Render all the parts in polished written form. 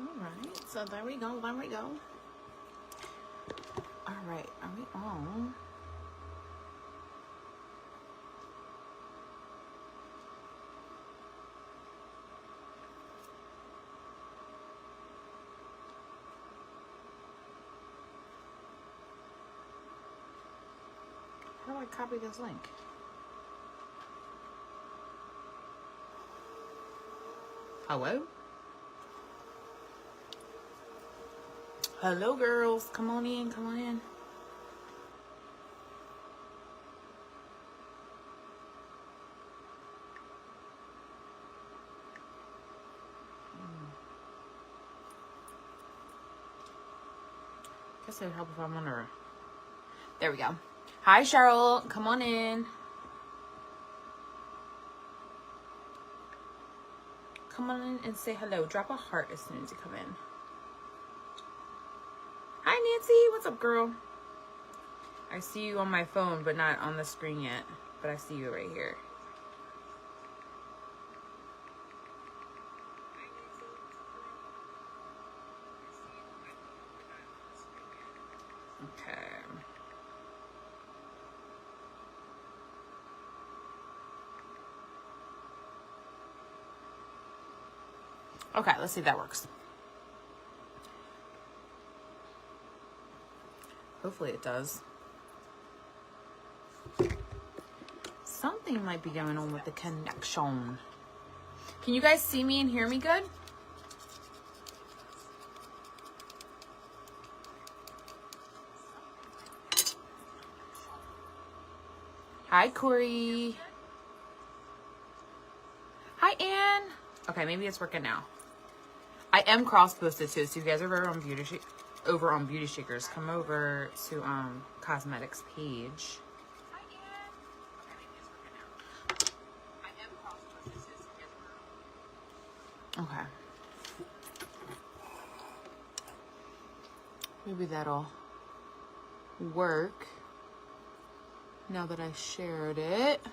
Alright, so there we go, there we go. Alright, are we on? How do I copy this link? Hello? Hello, girls. Come on in, come on in. Guess it would help if I'm on her. There we go. Hi, Cheryl. Come on in. Come on in and say hello. Drop a heart as soon as you come in. Hi, Nancy. What's up, girl? I see you on my phone, but not on the screen yet. But I see you right here. Okay. Okay, let's see if that works. Hopefully it does. Something might be going on with the connection. Can you guys see me and hear me good? Hi, Corey. Hi, Ann. Okay, maybe it's working now. I am cross-posted too, so if you guys are over on Beauty Shakers, come over to Cosmetics page. Okay. Maybe that'll work now that I shared it.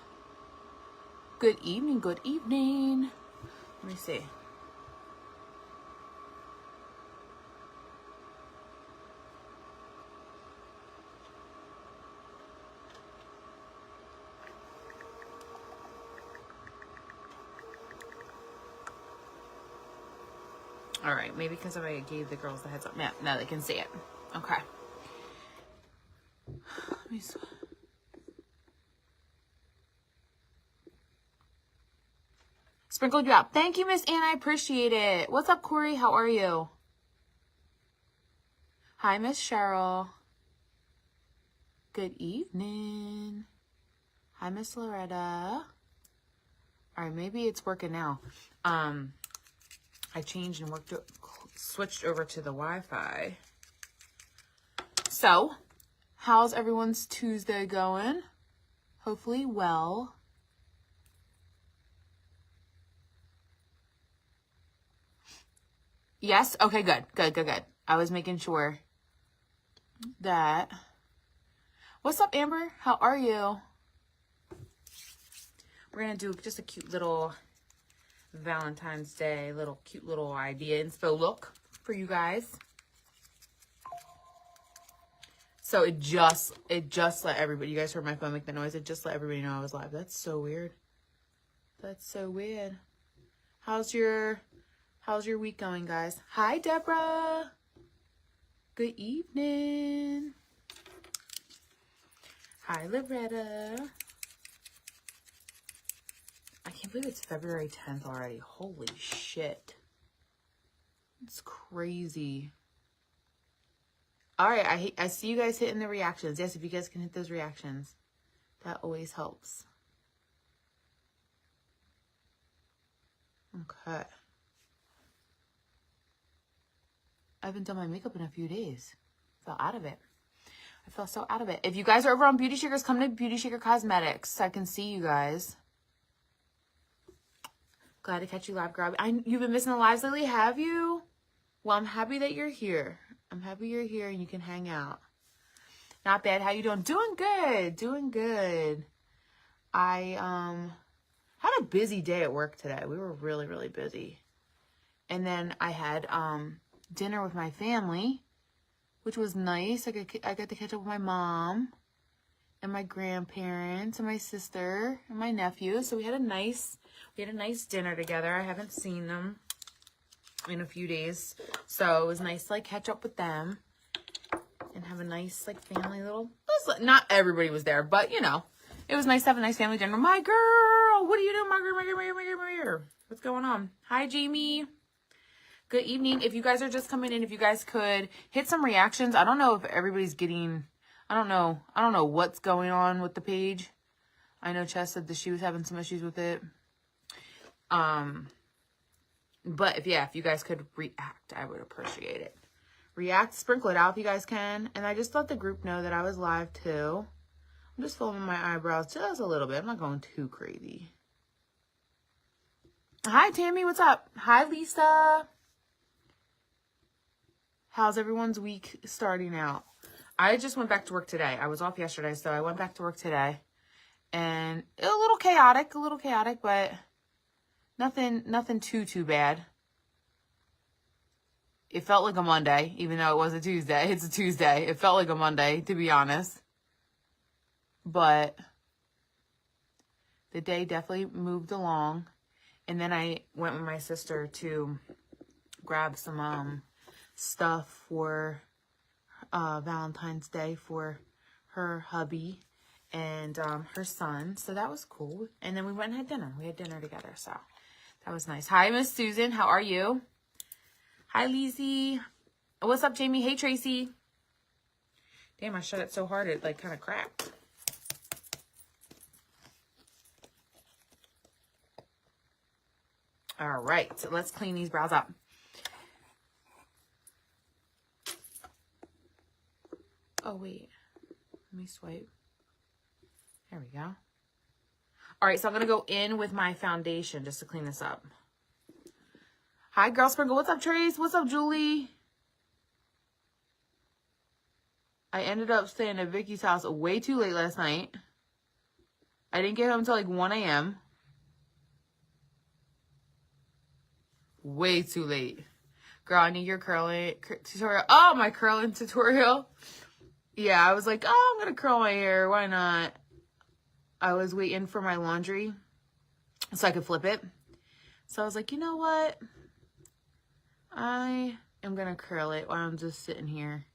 Good evening, good evening. Let me see. All right, maybe because I gave the girls the heads up. Yeah, now they can see it. Okay. Let me see. Sprinkled you out. Thank you, Miss Ann. I appreciate it. What's up, Corey? How are you? Hi, Miss Cheryl. Good evening. Hi, Miss Loretta. All right, maybe it's working now. I changed and switched over to the Wi-Fi. So, how's everyone's Tuesday going? Hopefully well. Yes? Okay, good. Good. I was making sure that... What's up, Amber? How are you? We're going to do just a cute little Valentine's Day, cute little idea inspo look for you guys. So it just let everybody, you guys heard my phone make the noise, it just let everybody know I was live. That's so weird. That's so weird. How's your week going, guys? Hi, Deborah. Good evening. Hi, Loretta. I can't believe it's February 10th already. Holy shit. It's crazy. All right, I see you guys hitting the reactions. Yes, if you guys can hit those reactions, that always helps. Okay. I haven't done my makeup in a few days. Fell out of it. I fell so out of it. If you guys are over on Beauty Shakers, come to Beauty Shaker Cosmetics so I can see you guys. Glad to catch you live, girl. You've been missing the lives lately, have you? Well, I'm happy that you're here. I'm happy you're here and you can hang out. Not bad. How you doing? Doing good. Doing good. I had a busy day at work today. We were really, really busy. And then I had dinner with my family, which was nice. I got to catch up with my mom and my grandparents and my sister and my nephew. So we had a nice dinner together. I haven't seen them in a few days, so it was nice to like catch up with them and have a nice like family little. Not everybody was there, but you know, it was nice to have a nice family dinner. My girl, what are you doing, my girl? What's going on? Hi, Jamie. Good evening. If you guys are just coming in, if you guys could hit some reactions. I don't know if everybody's getting, I don't know what's going on with the page. I know Chess said that she was having some issues with it. But if you guys could react, I would appreciate it. React, sprinkle it out if you guys can. And I just let the group know that I was live too. I'm just filming my eyebrows just a little bit. I'm not going too crazy. Hi, Tammy. What's up? Hi, Lisa. How's everyone's week starting out? I just went back to work today. I was off yesterday, so I went back to work today. And a little chaotic, but nothing too bad. It felt like a Monday, even though it was a Tuesday. It's a Tuesday. It felt like a Monday, to be honest. But the day definitely moved along. And then I went with my sister to grab some stuff for Valentine's Day for her hubby and her son. So that was cool. And then we went and had dinner. We had dinner together, so that was nice. Hi, Miss Susan. How are you? Hi, Lizzie. What's up, Jamie? Hey, Tracy. Damn, I shut it so hard it like kind of cracked. All right, so let's clean these brows up. Oh, wait. Let me swipe. There we go. All right, so I'm going to go in with my foundation just to clean this up. Hi, Girl Sprinkle. What's up, Trace? What's up, Julie? I ended up staying at Vicky's house way too late last night. I didn't get home until like 1 a.m. Way too late. Girl, I need your curling tutorial. Oh, my curling tutorial. Yeah, I was like, oh, I'm going to curl my hair. Why not? I was waiting for my laundry so I could flip it. So I was like, you know what? I am going to curl it while I'm just sitting here.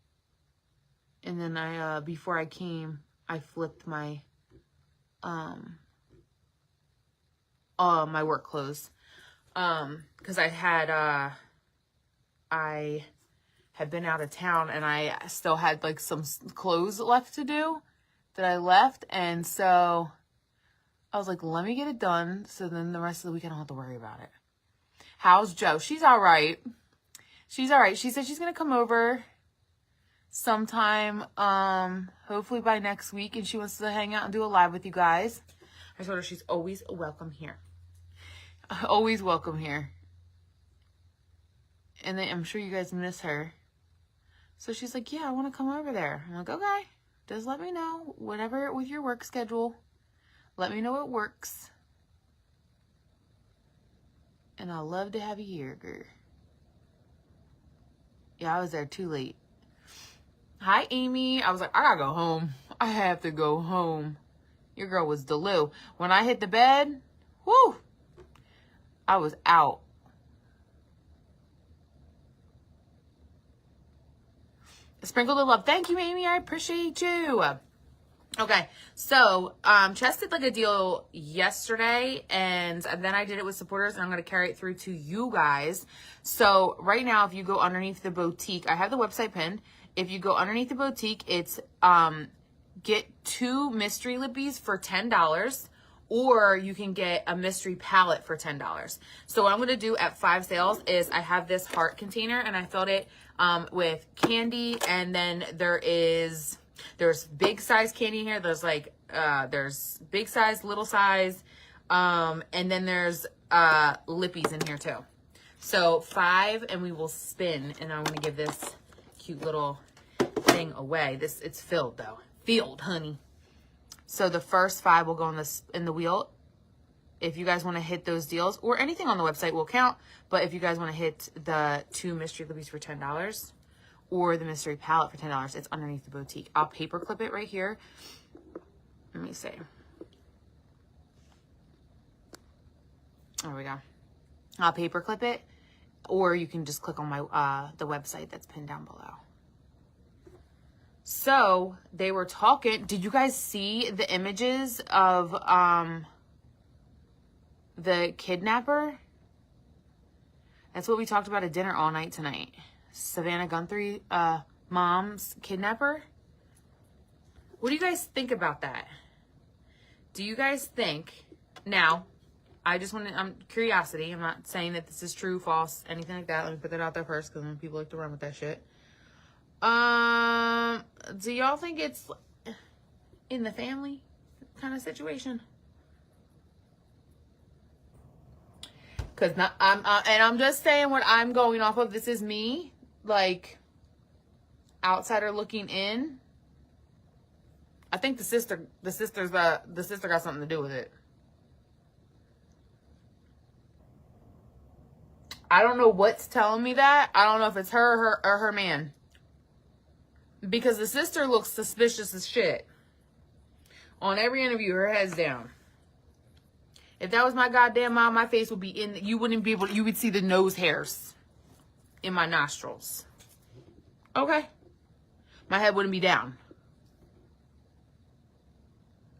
And then I, before I came, I flipped my, my work clothes. Cause I had been out of town and I still had like some clothes left to do that I left. And so I was like, let me get it done. So then the rest of the week I don't have to worry about it. How's Joe? She's all right. She's all right. She said she's going to come over sometime, hopefully by next week. And she wants to hang out and do a live with you guys. I told her she's always welcome here. Always welcome here. And then I'm sure you guys miss her. So she's like, yeah, I want to come over there. I'm like, okay, just let me know. Whatever with your work schedule. Let me know it works. And I'd love to have you here, girl. Yeah, I was there too late. Hi, Amy. I was like, I gotta go home. I have to go home. Your girl was Delu. When I hit the bed, whoo, I was out. Sprinkle the love. Thank you, Amy. I appreciate you. Okay, so Chess did like a deal yesterday, and then I did it with supporters, and I'm going to carry it through to you guys. So right now, if you go underneath the boutique, I have the website pinned. If you go underneath the boutique, it's get 2 mystery lippies for $10, or you can get a mystery palette for $10. So what I'm going to do at 5 sales is I have this heart container, and I filled it with candy, and then there's big size candy in here. There's like, there's big size, little size, and then there's lippies in here too. So 5, and we will spin, and I'm going to give this cute little thing away. It's filled though. Filled, honey. So the first 5 will go in the wheel. if you guys want to hit those deals, or anything on the website will count, but if you guys want to hit the 2 mystery libbies for $10 or the mystery palette for $10, it's underneath the boutique. I'll paper clip it right here. Let me see. There we go. I'll paper clip it, or you can just click on my the website that's pinned down below. So they were talking. Did you guys see the images of the kidnapper? That's what we talked about at dinner all night tonight. Savannah Guthrie, mom's kidnapper. What do you guys think about that? Do you guys think, now, I just want to, curiosity, I'm not saying that this is true, false, anything like that. Let me put that out there first, because people like to run with that shit. Do y'all think it's in the family kind of situation? Because I'm just saying what I'm going off of. This is me, like, outsider looking in. I think the sister got something to do with it. I don't know what's telling me that. I don't know if it's her or her man. Because the sister looks suspicious as shit. On every interview, her head's down. If that was my goddamn mom, my face would be in, you wouldn't be able, you would see the nose hairs in my nostrils. Okay. My head wouldn't be down.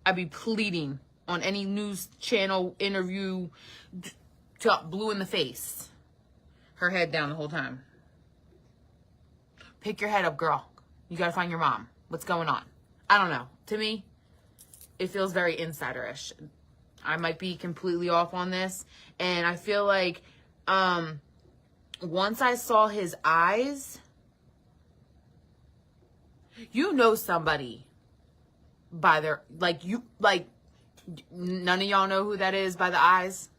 I'd be pleading on any news channel interview, blue in the face. Her head down the whole time. Pick your head up, girl. You gotta find your mom. What's going on? I don't know. To me, it feels very insider-ish. I might be completely off on this. And I feel like once I saw his eyes, you know somebody by their, none of y'all know who that is by the eyes.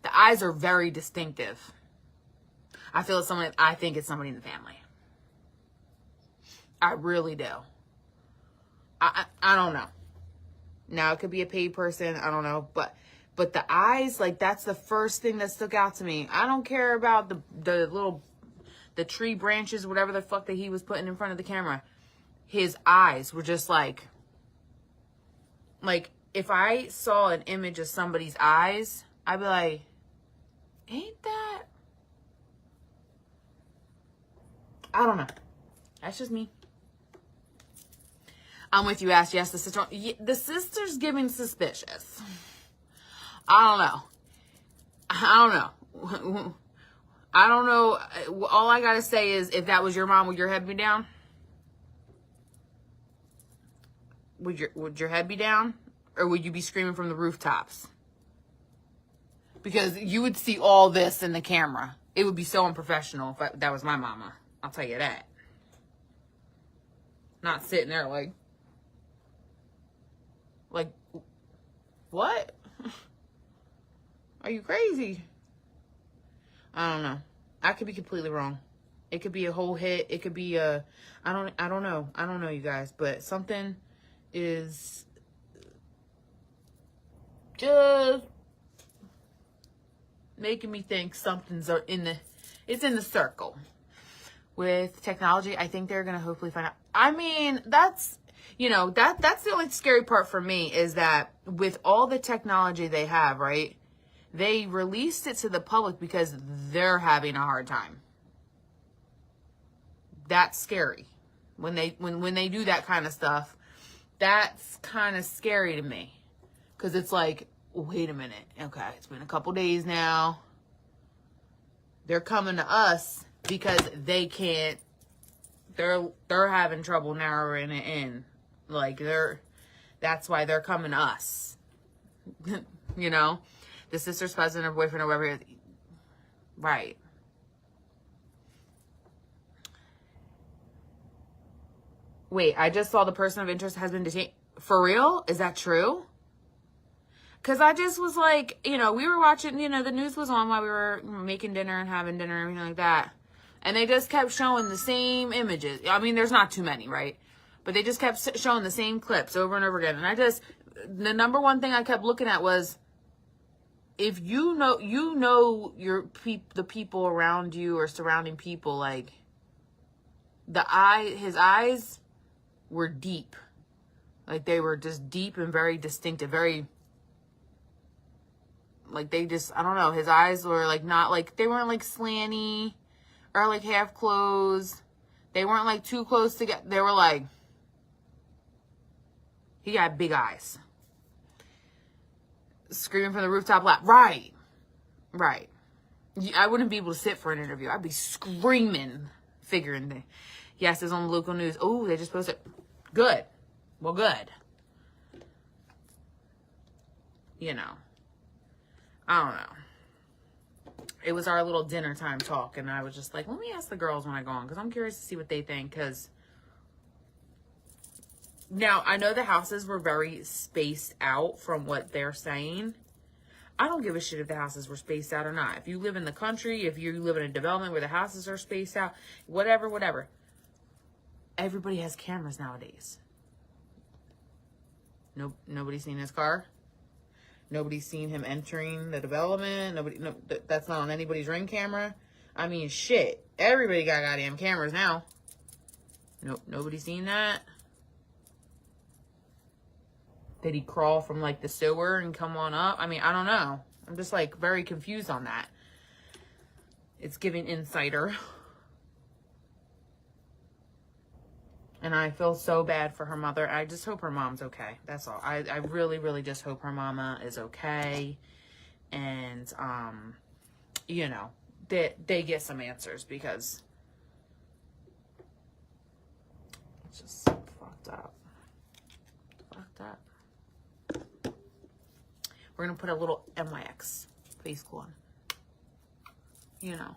The eyes are very distinctive. I feel it's somebody, I think it's somebody in the family. I really do. I don't know. Now, it could be a paid person. I don't know. But the eyes, like, that's the first thing that stuck out to me. I don't care about the tree branches, whatever the fuck that he was putting in front of the camera. His eyes were just like, if I saw an image of somebody's eyes, I'd be like, ain't that? I don't know. That's just me. I'm with you, Ash. Yes, the sister's giving suspicious. I don't know. All I gotta say is, if that was your mom, would your head be down? Would your head be down? Or would you be screaming from the rooftops? Because you would see all this in the camera. It would be so unprofessional if that was my mama. I'll tell you that. Not sitting there like, what? Are you crazy? I don't know. I could be completely wrong. It could be a whole hit. It could be a, I don't know. I don't know, you guys, but something is just making me think something's it's in the circle. With technology, I think they're going to hopefully find out. I mean, that's the only scary part for me, is that with all the technology they have, right? They released it to the public because they're having a hard time. That's scary. When they do that kind of stuff, that's kind of scary to me. Because it's like, wait a minute. Okay, it's been a couple days now. They're coming to us because they can't, they're having trouble narrowing it in. That's why they're coming to us. You know? The sister's husband or boyfriend or whatever. Right. Wait, I just saw the person of interest has been detained. For real? Is that true? Because I just was like, we were watching, the news was on while we were making dinner and having dinner and everything like that. And they just kept showing the same images. I mean, there's not too many, right? But they just kept showing the same clips over and over again. And the number one thing I kept looking at was, if you know the people around you or surrounding people, like his eyes were deep. Like they were just deep and very distinctive, very like they just, I don't know, his eyes were like not like, they weren't like slanty or like half closed. They weren't like too close together. They were like, he got big eyes. Screaming from the rooftop loud. Right. I wouldn't be able to sit for an interview. I'd be screaming, figuring that. Yes, it's on the local news. Oh, they just posted. Good. Well, good. You know. I don't know. It was our little dinner time talk, and I was just like, let me ask the girls when I go on, because I'm curious to see what they think, because now I know the houses were very spaced out from what they're saying. I don't give a shit if the houses were spaced out or not. If you live in the country, if you live in a development where the houses are spaced out, whatever. Everybody has cameras nowadays. Nobody's seen his car. Nobody's seen him entering the development. That's not on anybody's Ring camera. I mean, shit. Everybody got goddamn cameras now. Nobody's seen that. Did he crawl from like the sewer and come on up? I mean, I don't know. I'm just like very confused on that. It's giving insider. And I feel so bad for her mother. I just hope her mom's okay. That's all. I really, really just hope her mama is okay. And, you know, they get some answers, because it's just so fucked up. We're going to put a little NYX face glue on. You know.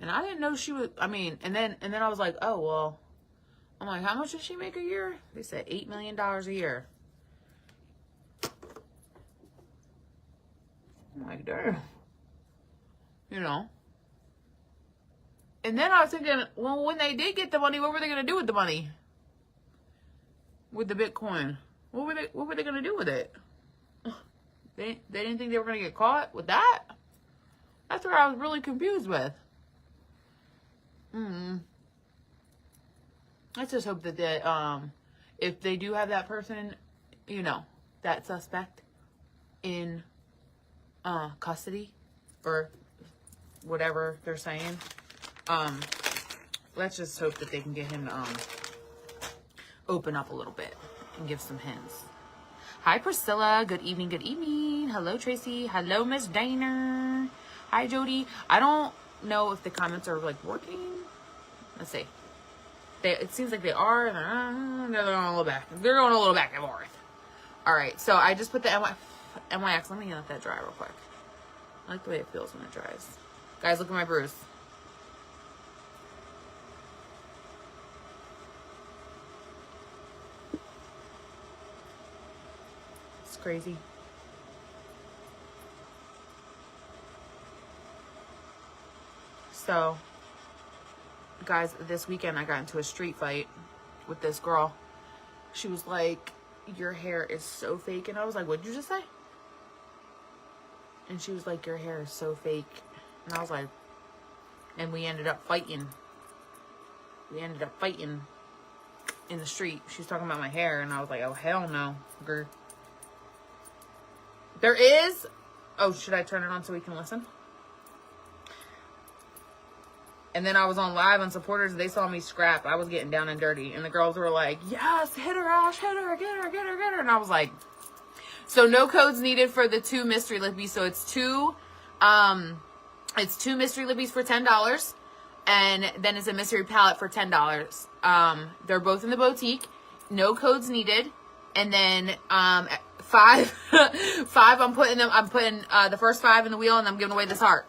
And I didn't know she was, I mean, and then I was like, oh, well, I'm like, how much does she make a year? They said $8 million a year. I'm like, damn. You know. And then I was thinking, well, when they did get the money, what were they going to do with the money? With the Bitcoin? What were they going to do with it? They didn't think they were going to get caught with that? That's what I was really confused with. Let's just hope that they, if they do have that person, you know, that suspect in custody or whatever they're saying, let's just hope that they can get him to open up a little bit and give some hints. Hi, Priscilla. Good evening. Good evening. Hello, Tracy. Hello, Miss Dana. Hi, Jody. I don't know if the comments are like working. Let's see. It seems like they are. They're going a little back. They're going a little back and forth. All right. So I just put the NYX. Let me let that dry real quick. I like the way it feels when it dries. Guys, look at my bruise. It's crazy. So, guys, this weekend I got into a street fight with this girl. She was like, your hair is so fake. And I was like, what'd you just say? And she was like, your hair is so fake. And I was like, and we ended up fighting. We ended up fighting in the street. She was talking about my hair. And I was like, oh, hell no, girl. There is... Oh, should I turn it on so we can listen? And then I was on live on supporters. They saw me scrap. I was getting down and dirty. And the girls were like, yes, hit her, Ash, hit her, get her, get her, get her. And I was like, so no codes needed for the 2 mystery lippies. So it's two mystery lippies for $10. And then it's a mystery palette for $10. They're both in the boutique. No codes needed. And then, 5, I'm putting the first 5 in the wheel, and I'm giving away this heart.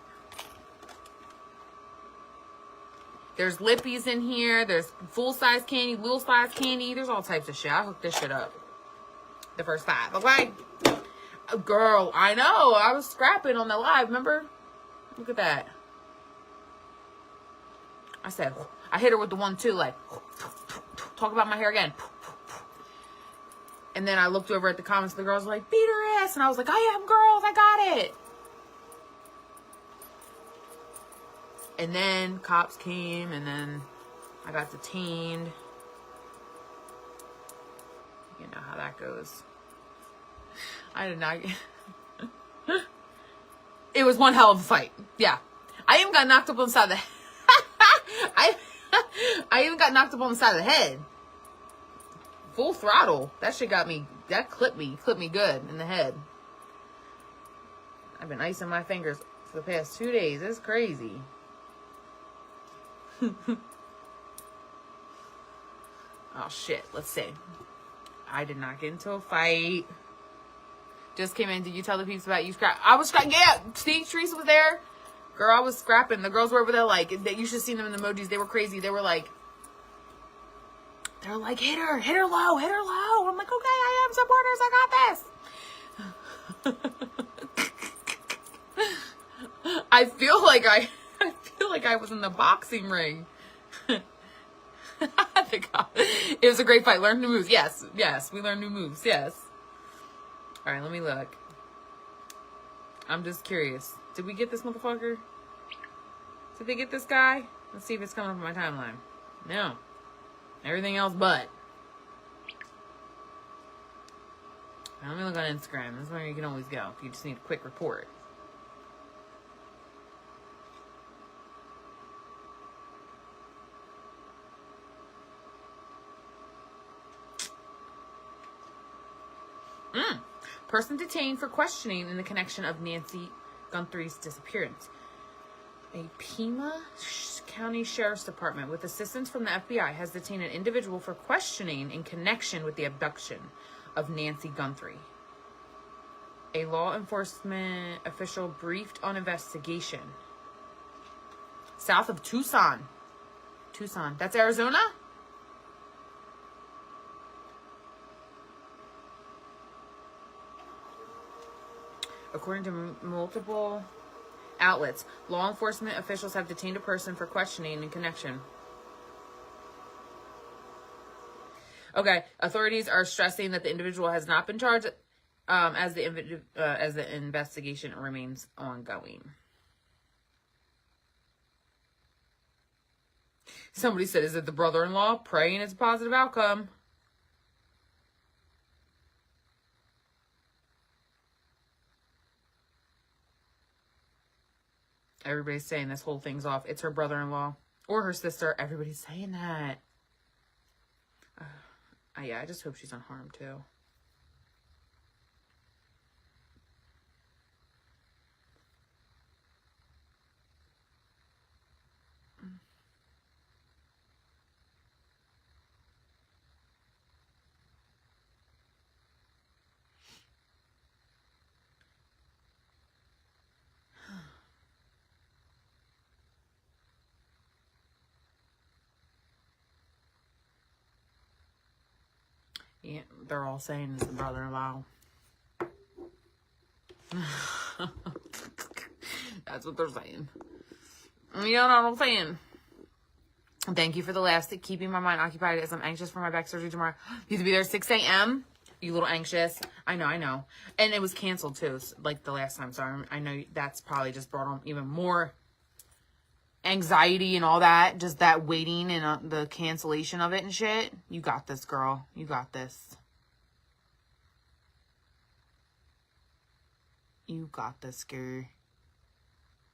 There's lippies in here. There's full-size candy, little-size candy. There's all types of shit. I hooked this shit up. The first 5, okay? Girl, I know. I was scrapping on the live, remember? Look at that. I said, I hit her with the 1-2, like, talk about my hair again. And then I looked over at the comments. The girls were like, beat her ass. And I was like, I am, girls. I got it. And then cops came. And then I got detained. You know how that goes. I did not get... It was one hell of a fight. Yeah. I even got knocked up on the side of the head. I even got knocked up on the side of the head. Full throttle. That shit got me, that clipped me good in the head. I've been icing my fingers for the past 2 days. It's crazy. Oh shit, let's see. I did not get into a fight. Just came in. Did you tell the peeps about you scrap? I was scrapping. Yeah, Steve Teresa was there. Girl, I was scrapping. The girls were over there like, you should have seen them in the emojis. They were crazy. They were like, hit her low, hit her low. I'm like, okay, I am supporters. I got this. I feel like I was in the boxing ring. It was a great fight. Learned new moves. Yes, we learned new moves. Yes. All right, let me look. I'm just curious. Did we get this motherfucker? Did they get this guy? Let's see if it's coming up on my timeline. No. Everything else but. Now, let me look on Instagram. This is where you can always go if you just need a quick report. Person detained for questioning in the connection of Nancy Guthrie's disappearance. A Pima County Sheriff's Department, with assistance from the FBI, has detained an individual for questioning in connection with the abduction of Nancy Guthrie. A law enforcement official briefed on investigation. South of Tucson. That's Arizona? According to multiple outlets, law enforcement officials have detained a person for questioning in connection. Okay, authorities are stressing that the individual has not been charged as the investigation remains ongoing. Somebody said, is it the brother-in-law? Praying it's a positive outcome. Everybody's saying this whole thing's off. It's her brother-in-law or her sister. Everybody's saying that. Yeah, I just hope she's unharmed too. Yeah, they're all saying it's the brother-in-law. That's what they're saying. You know what I'm saying? Thank you for the last keeping my mind occupied as I'm anxious for my back surgery tomorrow. You have to be there at 6 a.m. You little anxious. I know. And it was canceled too, like the last time. So I know that's probably just brought on even more anxiety and all that. Just that waiting and the cancellation of it and shit. You got this, girl. You got this. You got this, girl.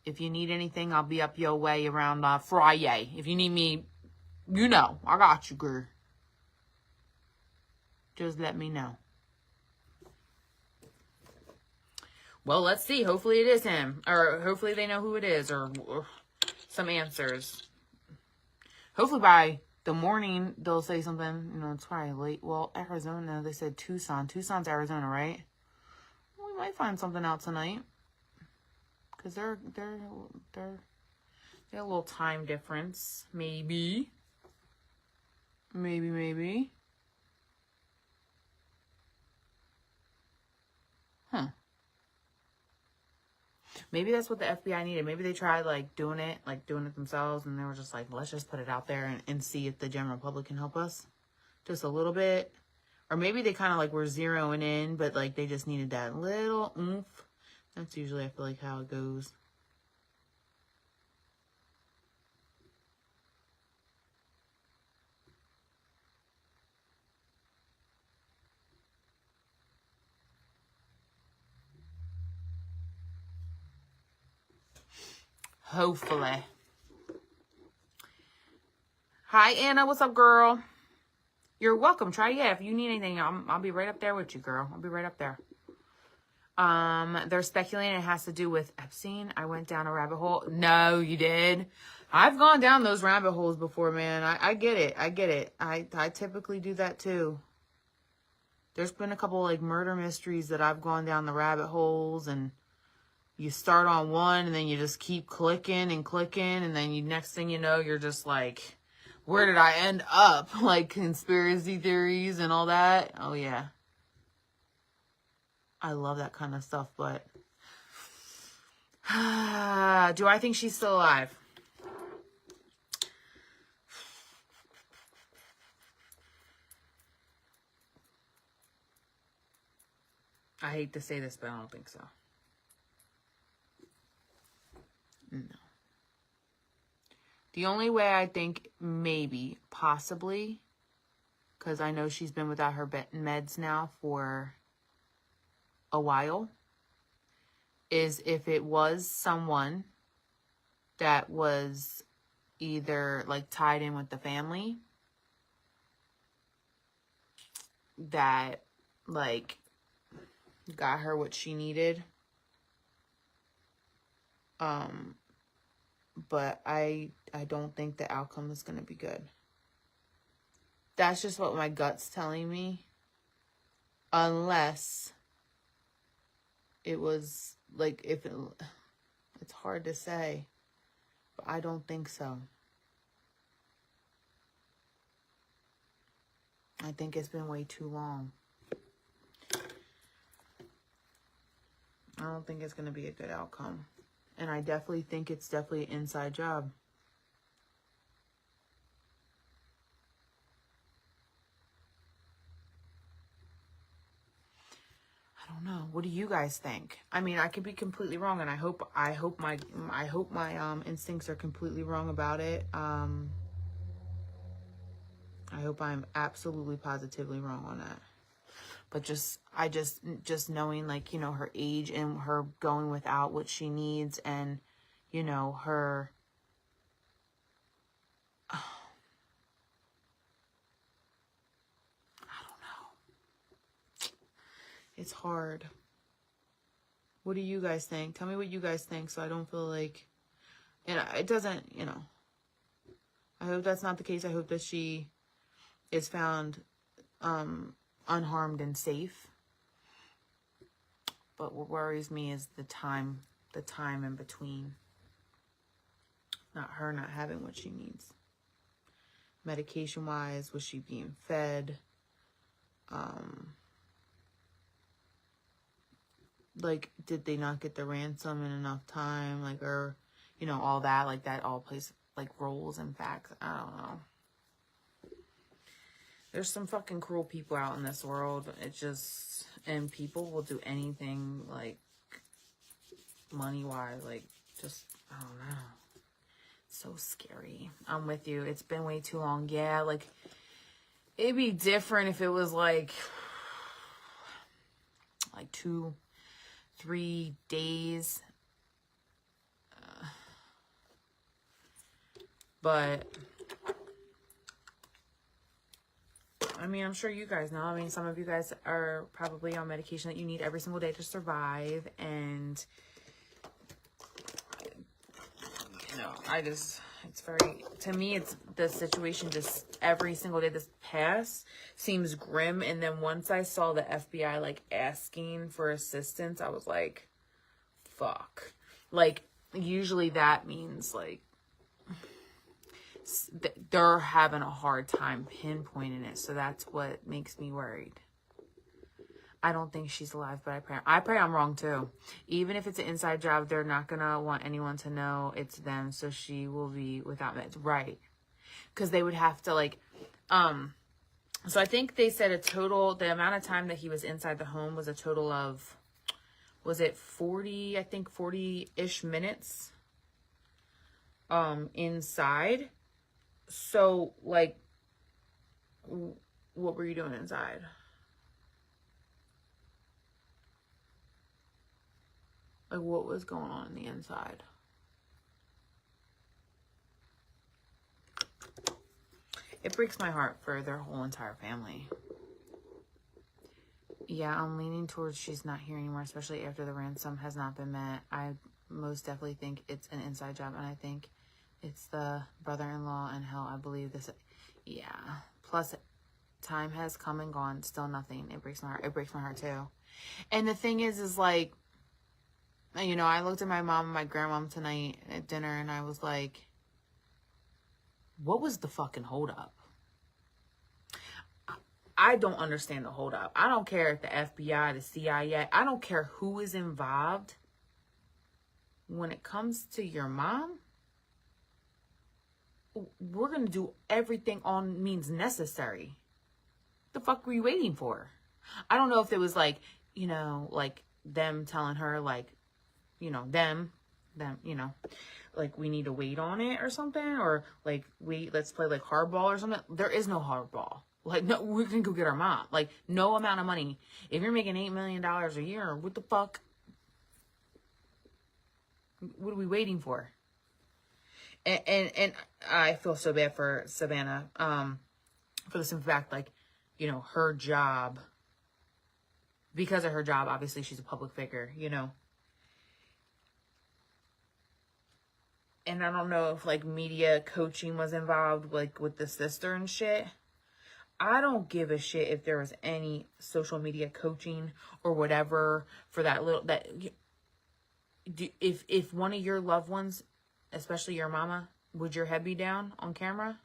If you need anything, I'll be up your way around Friday. If you need me, you know. I got you, girl. Just let me know. Well, let's see. Hopefully it is him. Or hopefully they know who it is. Or some answers. Hopefully by the morning, they'll say something. You know, it's probably late. Well, Arizona, they said Tucson. Tucson's Arizona, right? We might find something out tonight. Because they're a little time difference. Maybe. Huh. Maybe that's what the FBI needed. Maybe they tried doing it themselves, and they were just like, let's just put it out there and see if the general public can help us. Just a little bit. Or maybe they kind of like were zeroing in, but like they just needed that little oomph. That's usually, I feel like, how it goes. Hopefully. Hi, Anna. What's up, girl? You're welcome. Try, yeah. If you need anything, I'll be right up there with you, girl. I'll be right up there. They're speculating it has to do with Epstein. I went down a rabbit hole. No, you did. I've gone down those rabbit holes before, man. I get it. I get it. I typically do that too. There's been a couple like murder mysteries that I've gone down the rabbit holes, and you start on one and then you just keep clicking and clicking, and then next thing you know, you're just like, where did I end up? Like conspiracy theories and all that. Oh yeah. I love that kind of stuff, but do I think she's still alive? I hate to say this, but I don't think so. No. The only way I think maybe, possibly, because I know she's been without her meds now for a while, is if it was someone that was either like tied in with the family that like got her what she needed. But I don't think the outcome is going to be good. That's just what my gut's telling me. Unless it was like, it's hard to say, but I don't think so. I think it's been way too long. I don't think it's going to be a good outcome. And I definitely think it's definitely an inside job. I don't know. What do you guys think? I mean, I could be completely wrong, and I hope my instincts are completely wrong about it. I hope I'm absolutely positively wrong on that. But just knowing, like, you know, her age and her going without what she needs, and, you know, her, I don't know. It's hard. What do you guys think? Tell me what you guys think, so I don't feel like, and it doesn't, you know, I hope that's not the case. I hope that she is found unharmed and safe. But what worries me is the time in between. Not having what she needs. Medication wise, was she being fed? Like, did they not get the ransom in enough time? Like, or, you know, all that, like that all plays like roles and facts. I don't know. There's some fucking cruel people out in this world. And people will do anything, like, money-wise, like, just, I don't know. It's so scary. I'm with you. It's been way too long. Yeah, like, it'd be different if it was, like 2-3 days. But I mean, I'm sure you guys know. I mean, some of you guys are probably on medication that you need every single day to survive. And, you know, it's very, to me, it's the situation just every single day this past seems grim. And then once I saw the FBI, like, asking for assistance, I was like, fuck. Like, usually that means, like, they're having a hard time pinpointing it. So that's what makes me worried. I don't think she's alive, but I pray I'm wrong too. Even if it's an inside job, they're not going to want anyone to know it's them. So she will be without meds. Right. Because they would have to, like, So I think they said the amount of time that he was inside the home was a total of, was it 40-ish minutes inside. So, like, what were you doing inside? Like, what was going on the inside? It breaks my heart for their whole entire family. Yeah, I'm leaning towards she's not here anymore, especially after the ransom has not been met. I most definitely think it's an inside job, and I think it's the brother-in-law, and hell, I believe this. Yeah. Plus, time has come and gone, still nothing. It breaks my heart. It breaks my heart, too. And the thing is like, you know, I looked at my mom and my grandmom tonight at dinner, and I was like, what was the fucking holdup? I don't understand the holdup. I don't care if the FBI, the CIA, I don't care who is involved. When it comes to your mom, we're going to do everything on means necessary. The fuck were you waiting for? I don't know if it was like, you know, like them telling her like, you know, them, you know, like we need to wait on it or something, or like let's play like hardball or something. There is no hardball. Like, no, we can go get our mom. Like, no amount of money. If you're making $8 million a year, what the fuck? What are we waiting for? And I feel so bad for Savannah, for the simple fact, like, you know, her job, because of her job, obviously she's a public figure, you know. And I don't know if, like, media coaching was involved, like, with the sister and shit. I don't give a shit if there was any social media coaching or whatever for that little, that, if one of your loved ones, especially your mama, would your head be down on camera?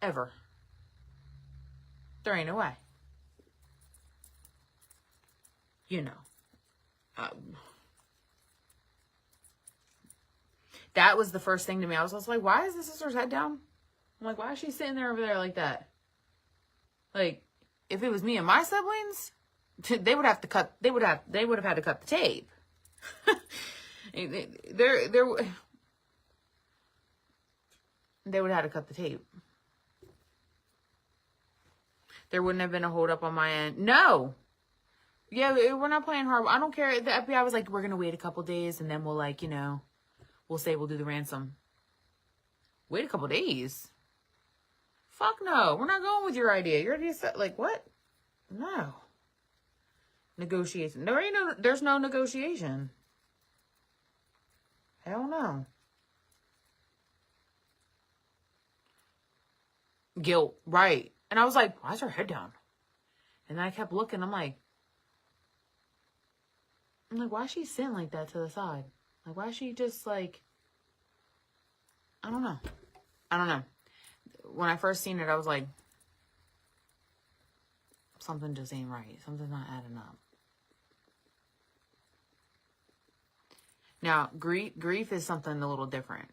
Ever. There ain't no way. You know. That was the first thing to me. I was just like, why is the sister's head down? I'm like, why is she sitting there over there like that? Like, if it was me and my siblings, they would have to cut. They would have had to cut the tape. They would have had to cut the tape. There wouldn't have been a hold up on my end. No. Yeah, we're not playing hard. I don't care. The FBI was like, we're gonna wait a couple days and then we'll, like, you know, we'll say we'll do the ransom. Wait a couple days. Fuck no. We're not going with your idea. Your idea said, like, what? No. Negotiation. There's no negotiation. Hell no. Guilt. Right. And I was like, why is her head down? And then I kept looking. I'm like, why is she sitting like that to the side? Like, why is she just like, I don't know. When I first seen it, I was like, something just ain't right. Something's not adding up. Now, grief is something a little different.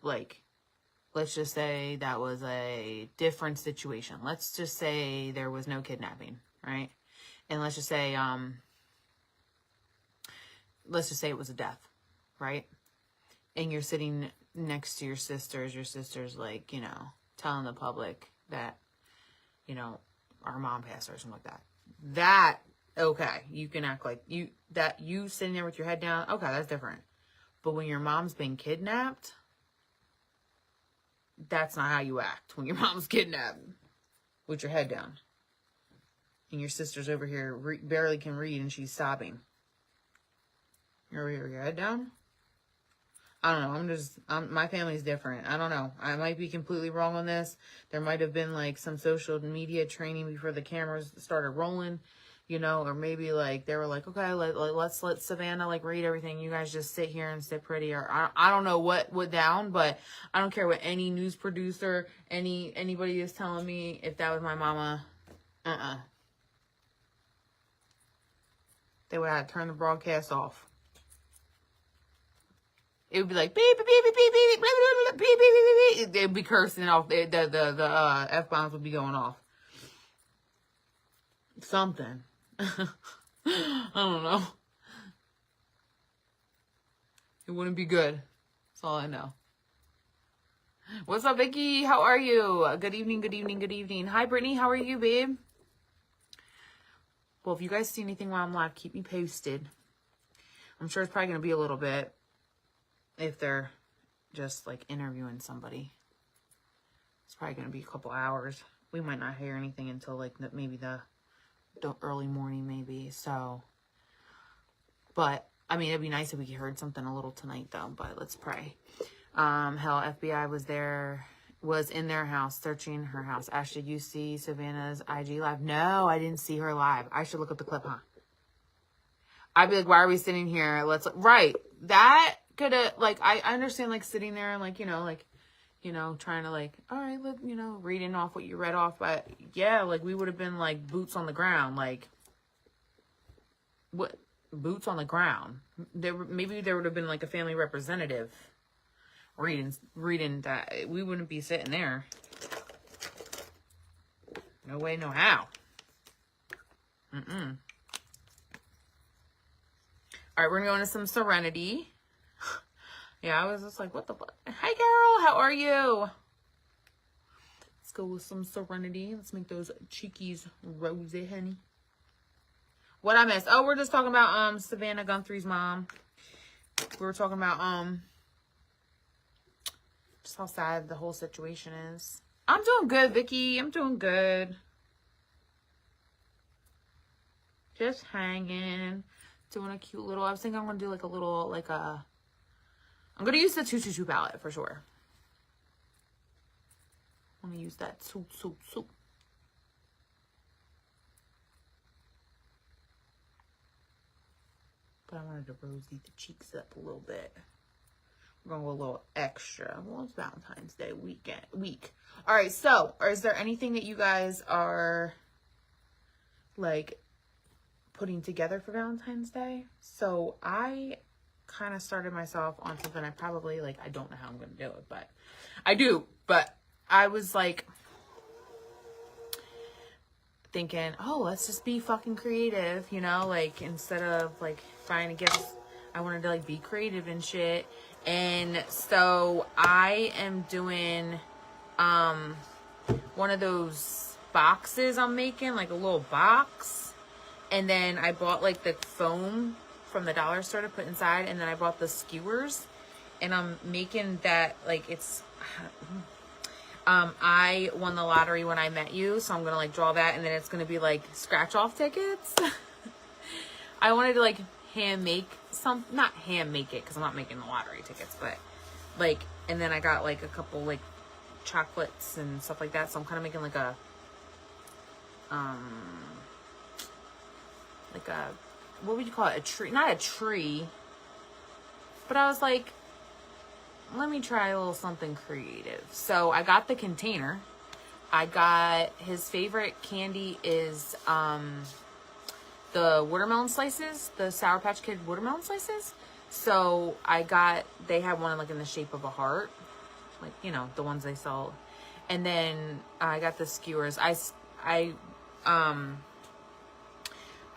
Like, let's just say that was a different situation. Let's just say there was no kidnapping, right? And let's just say it was a death, right? And you're sitting next to your sister's like, you know, telling the public that, you know, our mom passed or something like that. That, okay, you can act like you sitting there with your head down, okay, that's different. But when your mom's been kidnapped, that's not how you act. When your mom's kidnapped with your head down and your sister's over here barely can read and she's sobbing. You're over here with your head down? I don't know. My family's different. I don't know. I might be completely wrong on this. There might have been like some social media training before the cameras started rolling, you know, or maybe like they were like, okay, let's let Savannah like read everything. You guys just sit here and sit pretty. Or I don't know what down, but I don't care what any news producer, anybody is telling me. If that was my mama, they would have to turn the broadcast off. It would be like beep beep beep beep beep beep beep beep beep beep beep. They'd be cursing off. The F-bombs would be going off. Something. I don't know. It wouldn't be good. That's all I know. What's up, Vicky? How are you? Good evening, good evening, good evening. Hi, Brittany. How are you, babe? Well, if you guys see anything while I'm live, keep me posted. I'm sure it's probably going to be a little bit if they're just, like, interviewing somebody. It's probably going to be a couple hours. We might not hear anything until, like, maybe the early morning, maybe. So, but, I mean, it'd be nice if we heard something a little tonight, though. But let's pray. Hell, FBI was in their house, searching her house. Ash, did you see Savannah's IG live? No, I didn't see her live. I should look up the clip, huh? I'd be like, why are we sitting here? Right. That could have, like, I understand, like, sitting there and, like, trying to, like, all right, reading off what you read off. But, yeah, like, we would have been, like, boots on the ground. Like, what? Boots on the ground. Maybe there would have been, like, a family representative reading that. We wouldn't be sitting there. No way, no how. All right, we're going to go into some Serenity. Yeah, I was just like, what the fuck? Hi, girl. How are you? Let's go with some Serenity. Let's make those cheekies rosy, honey. What I missed? Oh, we're just talking about Savannah Guthrie's mom. We were talking about just how sad the whole situation is. I'm doing good, Vicky. I'm doing good. Just hanging. Doing a cute little, I was thinking I'm going to do like a little, I'm going to use the 222 palette for sure. I'm going to use that soup. But I wanted to rosy the cheeks up a little bit. We're going to go a little extra. Well, it's Valentine's Day week. All right, so, is there anything that you guys are, like, putting together for Valentine's Day? So I kind of started myself on something I probably, like, I don't know how I'm going to do it, but I do. But I was like thinking, oh, let's just be fucking creative, like instead of like trying to get, I wanted to like be creative and shit. And so I am doing one of those boxes I'm making, like a little box. And then I bought, like, the foam from the dollar store to put inside. And then I bought the skewers. And I'm making that, like, it's... I won the lottery when I met you. So I'm going to, like, draw that. And then it's going to be, like, scratch-off tickets. I wanted to, like, hand-make some... Not hand-make it, because I'm not making the lottery tickets. But, like... And then I got, like, a couple, like, chocolates and stuff like that. So I'm kind of making, like, a... like a, what would you call it? A tree, not a tree, but I was like, let me try a little something creative. So I got the container. I got, his favorite candy is, the watermelon slices, the Sour Patch Kid watermelon slices. So I got, they had one like in the shape of a heart, like, the ones they sell. And then I got the skewers.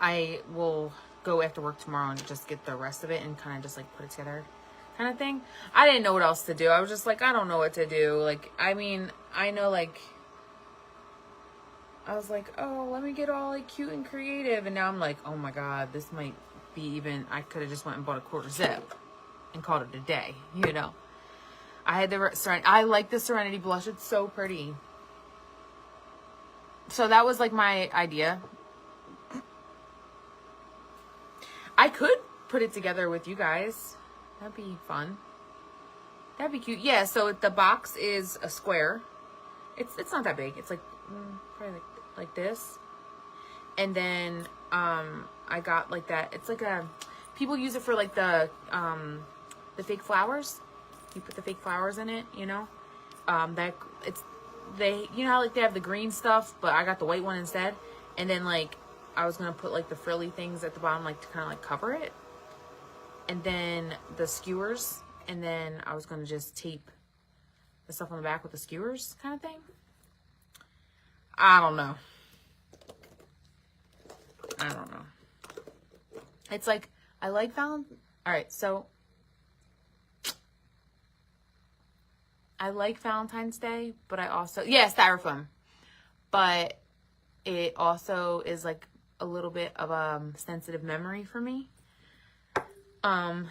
I will go after work tomorrow and just get the rest of it and kind of just, like, put it together kind of thing. I didn't know what else to do. I was just like, I don't know what to do. Like, I mean, I know, like, I was like, oh, let me get all, like, cute and creative. And now I'm like, oh, my God, this might be even, I could have just went and bought a quarter zip and called it a day, I had I like the Serenity blush. It's so pretty. So that was, like, my idea. I could put it together with you guys. That'd be fun. That'd be cute. Yeah, so the box is a square. It's not that big. It's like probably like this. And then I got like that. It's like a, people use it for like the fake flowers. You put the fake flowers in it, that it's, they, how like they have the green stuff, but I got the white one instead. And then like I was gonna put like the frilly things at the bottom, like to kind of like cover it. And then the skewers, And then I was going to just tape the stuff on the back with the skewers kind of thing. I don't know. It's like, I like alright, so I like Valentine's Day, but I also, yeah, styrofoam. But it also is like a little bit of a sensitive memory for me.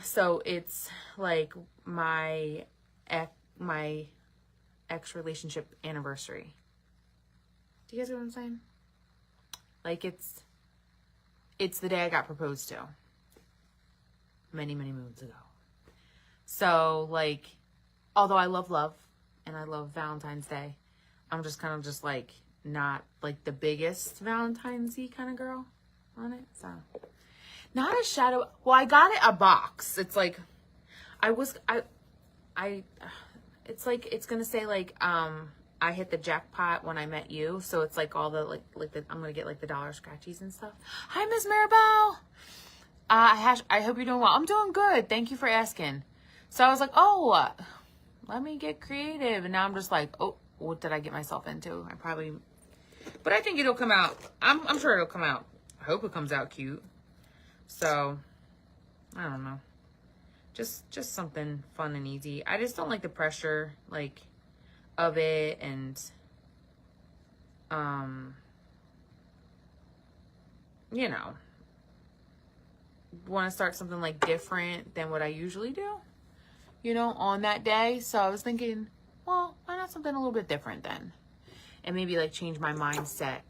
So it's like my ex relationship anniversary. Do you guys know what I'm saying? Like it's the day I got proposed to. Many, many moons ago. So like, although I love love and I love Valentine's Day, I'm just kind of just like not like the biggest Valentine's-y kind of girl on it. So not a shadow. Well, I got it a box. It's like it's like it's gonna say like I hit the jackpot when I met you. So it's like all the like I'm gonna get like the dollar scratchies and stuff. Hi, Miss Maribel. I hope you're doing well. I'm doing good. Thank you for asking. So I was like, oh, let me get creative. And now I'm just like, oh, what did I get myself into? But I think it'll come out. I'm sure it'll come out. I hope it comes out cute. So, I don't know. Just something fun and easy. I just don't like the pressure, like, of it. And, you know, want to start something, like, different than what I usually do, you know, on that day. So I was thinking, well, why not something a little bit different then? And maybe, like, change my mindset.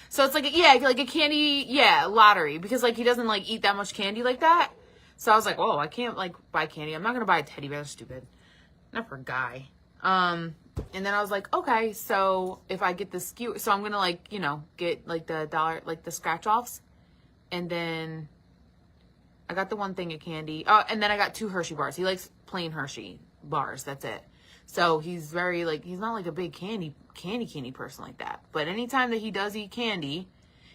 So it's like, like a candy, lottery. Because, like, he doesn't, like, eat that much candy like that. So I was like, oh, I can't, like, buy candy. I'm not going to buy a teddy bear. That's stupid. Not for a guy. And then I was like, okay, so if I get the skewer, so I'm going to, like, you know, get, like, the dollar, like, the scratch-offs. And then I got the one thing of candy. Oh, and then I got 2 Hershey bars. He likes plain Hershey bars. That's it. So he's very, like, he's not like a big candy person like that. But anytime that he does eat candy,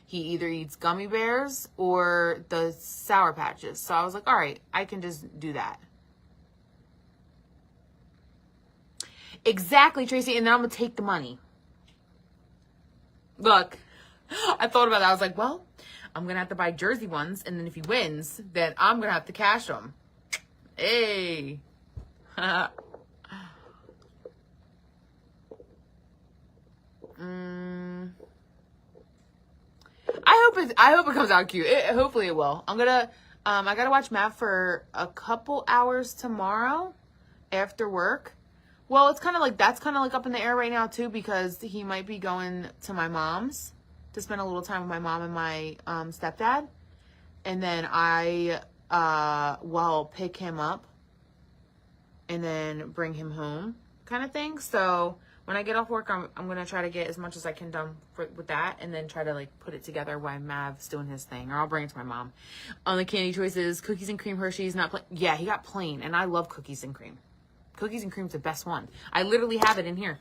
he either eats gummy bears or the Sour Patches. So I was like, all right, I can just do that. Exactly, Tracy. And then I'm going to take the money. Look, I thought about that. I was like, well, I'm going to have to buy jersey ones. And then if he wins, then I'm going to have to cash them. Hey. I hope it comes out cute. Hopefully it will. I gotta watch Mav for a couple hours tomorrow after work. Well, that's kind of like up in the air right now too, because he might be going to my mom's to spend a little time with my mom and my stepdad, and then I will pick him up and then bring him home, kind of thing. So when I get off work, I'm going to try to get as much as I can done with that, and then try to, like, put it together while Mav's doing his thing, or I'll bring it to my mom. On the candy choices, cookies and cream Hershey's, not plain. Yeah, he got plain, and I love cookies and cream. Cookies and cream's the best one. I literally have it in here.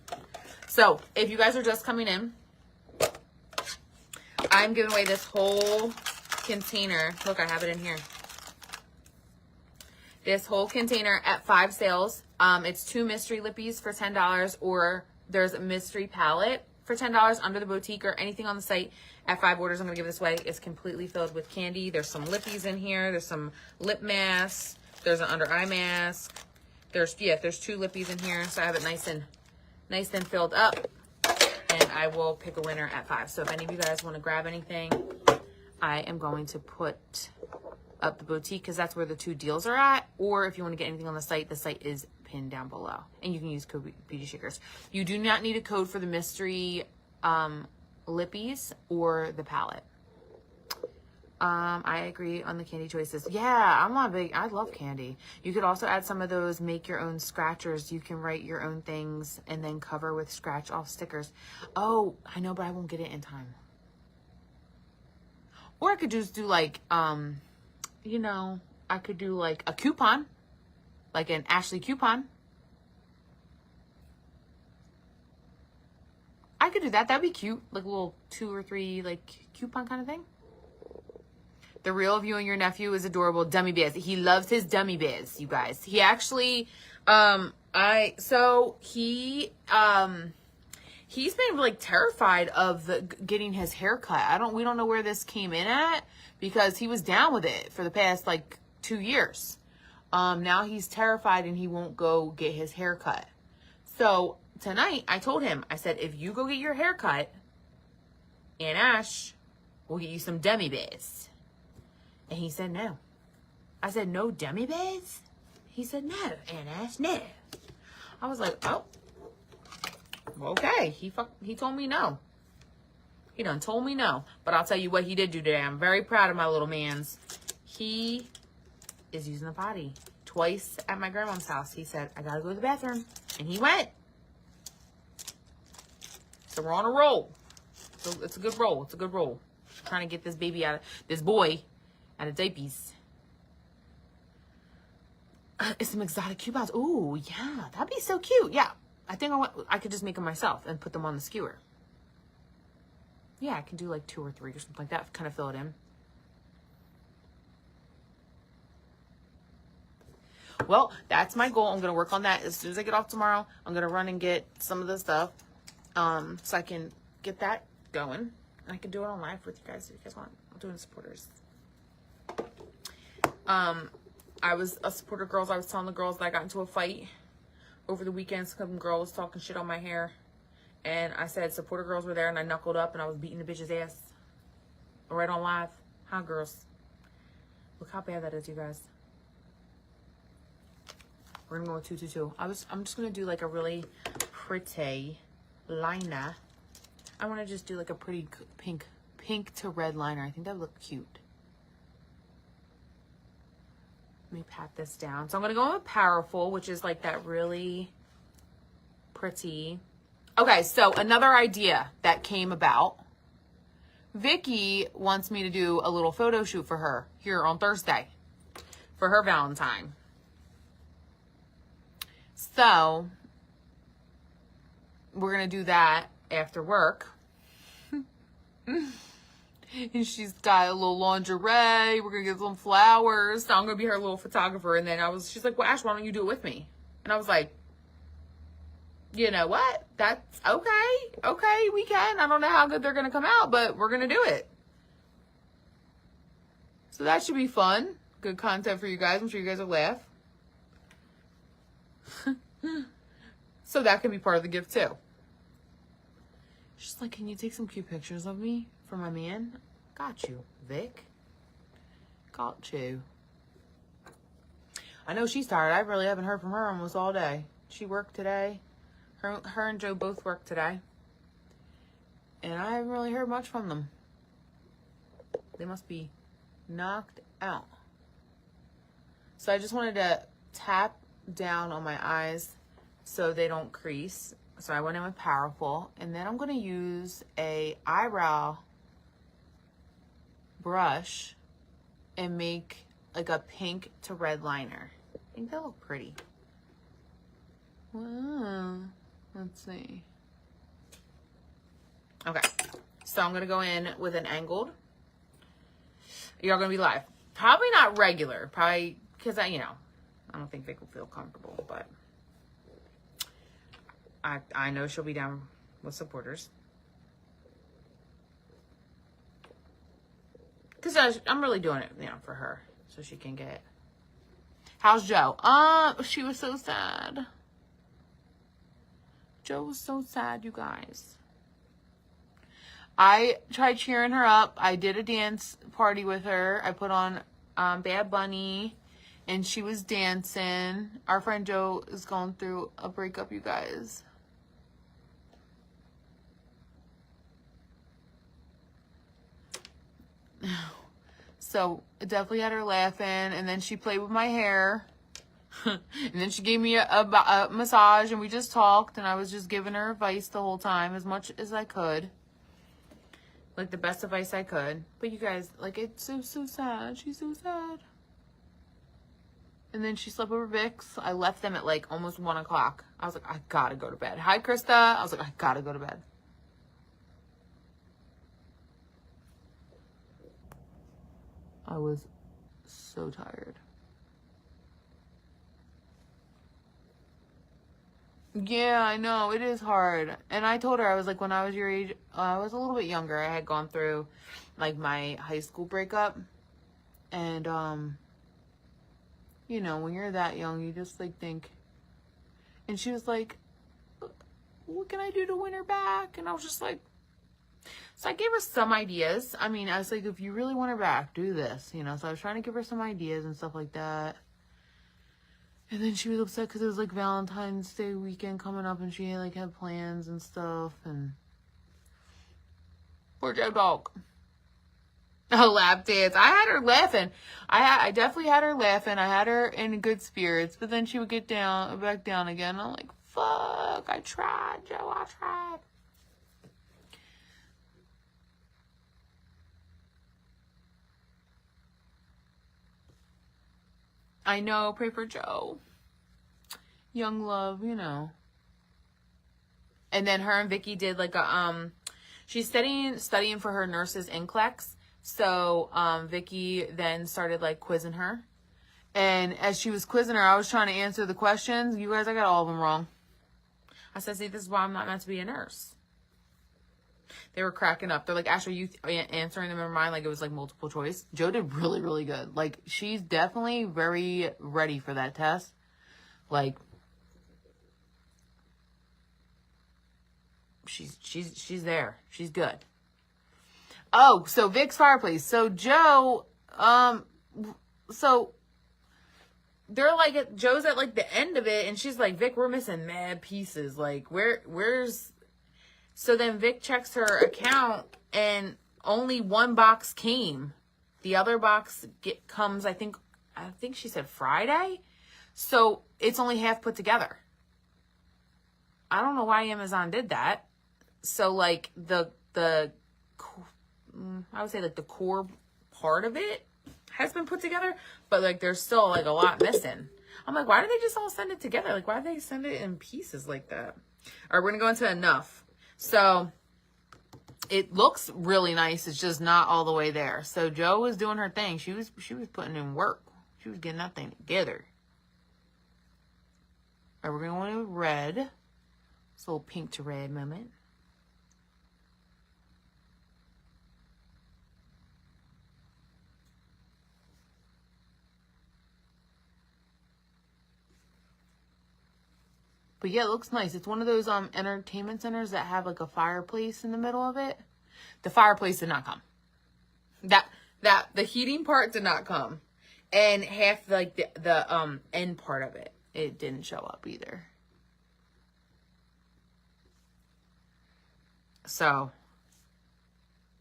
So if you guys are just coming in, I'm giving away this whole container. Look, I have it in here. This whole container at 5 sales. It's 2 mystery lippies for $10, or there's a mystery palette for $10 under the boutique, or anything on the site at 5 orders. I'm going to give this away. It's completely filled with candy. There's some lippies in here. There's some lip masks. There's an under eye mask. There's 2 lippies in here. So I have it nice and filled up. And I will pick a winner at 5. So if any of you guys want to grab anything, I am going to put up the boutique, because that's where the 2 deals are at. Or if you want to get anything on the site is pinned down below, and you can use code Beauty Shakers. You do not need a code for the mystery lippies or the palette. I agree on the candy choices. Yeah, I love candy. You could also add some of those make your own scratchers. You can write your own things and then cover with scratch off stickers. Oh, I know, but I won't get it in time. Or I could just do like, you know, I could do like a coupon, like an Ashley coupon. I could do that. That'd be cute. Like a little 2 or 3 like coupon kind of thing. The real of you and your nephew is adorable. Dummy bears. He loves his dummy bears, you guys. He actually, he's been like terrified of getting his hair cut. We don't know where this came in at, because he was down with it for the past like 2 years. Now he's terrified and he won't go get his hair cut. So tonight I told him, I said, if you go get your hair cut, Aunt Ash will get you some dummy bears. And he said no. I said, no dummy bears? He said, no, Aunt Ash, no. I was like, oh, okay. He told me no. He done told me no. But I'll tell you what he did do today. I'm very proud of my little mans. He is using the potty twice at my grandma's house. He said, I gotta go to the bathroom. And he went. So we're on a roll. So it's a good roll. It's a good roll. Trying to get this boy out of diapers. It's some exotic coupons. Ooh, yeah. That'd be so cute. Yeah. I think I could just make them myself and put them on the skewer. Yeah, I can do like 2 or 3 or something like that. Kind of fill it in. Well, that's my goal. I'm going to work on that as soon as I get off tomorrow. I'm going to run and get some of the stuff so I can get that going. And I can do it on live with you guys if you guys want. I'm doing supporters. I was a supporter girls. I was telling the girls that I got into a fight over the weekend. Some girl was talking shit on my hair. And I said supporter girls were there and I knuckled up and I was beating the bitch's ass. Right on live. Huh, girls? Look how bad that is, you guys. We're gonna go with 222. I'm just gonna do like a really pretty liner. I want to just do like a pretty pink to red liner. I think that would look cute. Let me pat this down. So I'm gonna go with Powerful, which is like that really pretty. Okay, so another idea that came about. Vicky wants me to do a little photo shoot for her here on Thursday for her Valentine. So we're going to do that after work. And she's got a little lingerie. We're going to get some flowers. So I'm going to be her little photographer. And then she's like, well, Ash, why don't you do it with me? And I was like, you know what? That's okay. Okay, we can. I don't know how good they're going to come out, but we're going to do it. So that should be fun. Good content for you guys. I'm sure you guys will laugh. So that can be part of the gift too. She's like, can you take some cute pictures of me for my man? Got you, Vic. Got you. I know she's tired. I really haven't heard from her almost all day. She worked today. Her and Joe both worked today. And I haven't really heard much from them. They must be knocked out. So I just wanted to tap down on my eyes so they don't crease. So I went in with Powerful. And then I'm going to use a eyebrow brush and make like a pink to red liner. I think that look pretty. Wow. Let's see. Okay. So I'm going to go in with an angled. You're going to be live. Probably not regular. Probably because I don't think Vic will feel comfortable, but I know she'll be down with supporters. Because I'm really doing it, for her. So she can get. How's Joe? She was so sad. Joe was so sad, you guys. I tried cheering her up. I did a dance party with her. I put on Bad Bunny. And she was dancing. Our friend Joe is going through a breakup, you guys. So it definitely had her laughing. And then she played with my hair. And then she gave me a massage and we just talked. And I was just giving her advice the whole time as much as I could. Like the best advice I could. But you guys, like it's so sad. She's so sad. And then she slept over Vic's. I left them at like almost 1 o'clock. I was like, I gotta go to bed. Hi, Krista. I was like, I gotta go to bed. I was so tired. Yeah, I know. It is hard. And I told her, I was like, when I was your age, I was a little bit younger. I had gone through, like, my high school breakup. And, you know, when you're that young, you just, like, think. And she was like, what can I do to win her back? And I was just like, so I gave her some ideas. I mean, I was like, if you really want her back, do this, you know. So I was trying to give her some ideas and stuff like that. And then she was upset because it was like Valentine's Day weekend coming up and she like had plans and stuff. And poor Joe dog. A lap dance. I had her laughing. I definitely had her laughing. I had her in good spirits. But then she would get back down again. And I'm like, fuck, I tried, Joe, I tried. I know, pray for Joe. Young love, you know. And then her and Vicky did like a, she's studying for her nurse's NCLEX. So, Vicky then started like quizzing her. And as she was quizzing her, I was trying to answer the questions. You guys, I got all of them wrong. I said, see, this is why I'm not meant to be a nurse. They were cracking up. They're like, Ashley, you answering them in mind like it was like multiple choice. Joe did really, really good. Like, she's definitely very ready for that test. Like, she's there. She's good. Oh, so Vic's fireplace. So Joe, so they're like, Joe's at like the end of it, and she's like, Vic, we're missing mad pieces. Like, where's? So then Vic checks her account, and only one box came. The other box comes, I think she said Friday. So it's only half put together. I don't know why Amazon did that. So like the I would say like the core part of it has been put together, but like there's still like a lot missing. I'm like, why did they just all send it together? Like, why did they send it in pieces like that? All right, we're gonna go into enough. So it looks really nice. It's just not all the way there. So Joe was doing her thing. She was putting in work. She was getting that thing together. All right, we're gonna go into red. It's a little pink to red moment. But yeah, it looks nice. It's one of those entertainment centers that have like a fireplace in the middle of it. The fireplace did not come. The heating part did not come. And half like the end part of it didn't show up either. So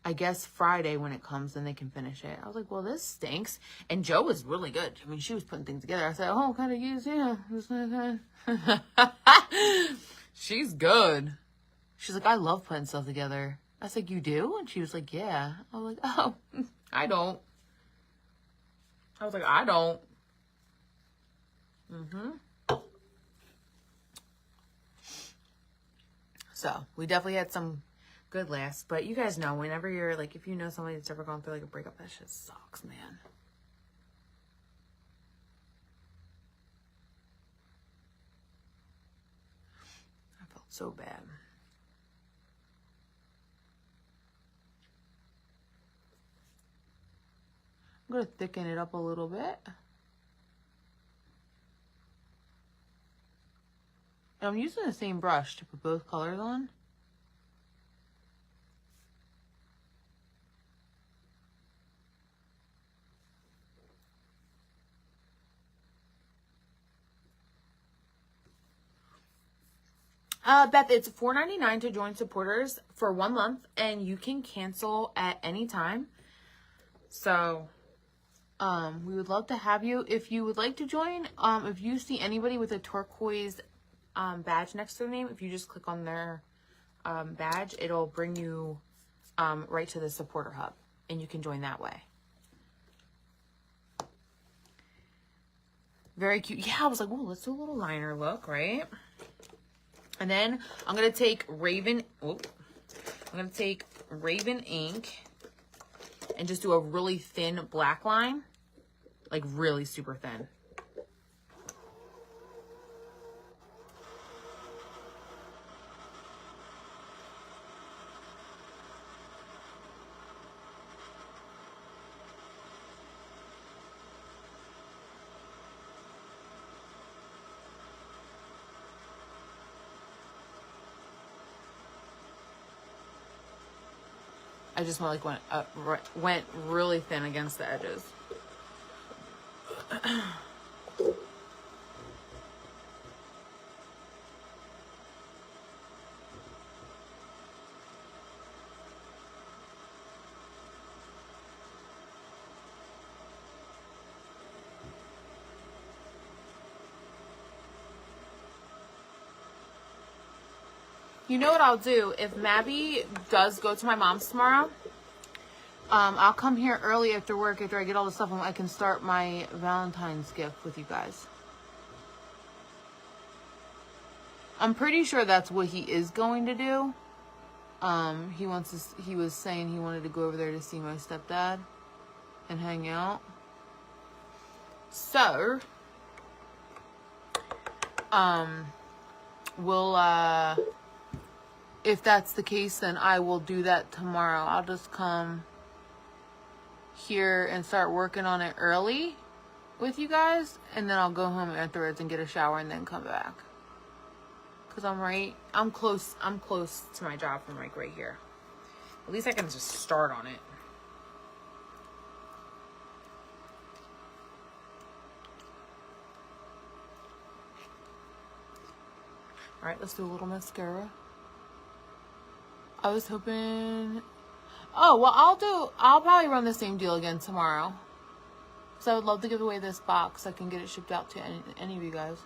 I guess Friday when it comes, then they can finish it. I was like, well, this stinks. And Joe was really good. I mean, she was putting things together. I said, oh, kind of use, yeah. She's good. She's like, I love putting stuff together. I was like, you do? And she was like, yeah. I was like, oh, I don't. I was like, I don't. So we definitely had some good laughs, but you guys know, whenever you're like, if you know somebody that's ever gone through like a breakup, that shit sucks, man. I felt so bad. I'm gonna thicken it up a little bit. And I'm using the same brush to put both colors on. Beth, it's $4.99 to join supporters for 1 month, and you can cancel at any time. So, we would love to have you. If you would like to join, if you see anybody with a turquoise badge next to their name, if you just click on their badge, it'll bring you right to the supporter hub, and you can join that way. Very cute. Yeah, I was like, oh, let's do a little liner look, right? And then I'm going to take Raven ink, and just do a really thin black line, like really super thin. I just like went really thin against the edges. You know what I'll do? If Mabby does go to my mom's tomorrow, I'll come here early after work after I get all the stuff and I can start my Valentine's gift with you guys. I'm pretty sure that's what he is going to do. He was saying he wanted to go over there to see my stepdad and hang out. So, we'll, if that's the case, then I will do that tomorrow. I'll just come here and start working on it early with you guys, and then I'll go home afterwards and get a shower and then come back. Cause I'm close to my job from like right here. At least I can just start on it. All right, let's do a little mascara. I was hoping, oh, well, I'll probably run the same deal again tomorrow. So I would love to give away this box. I can get it shipped out to any of you guys.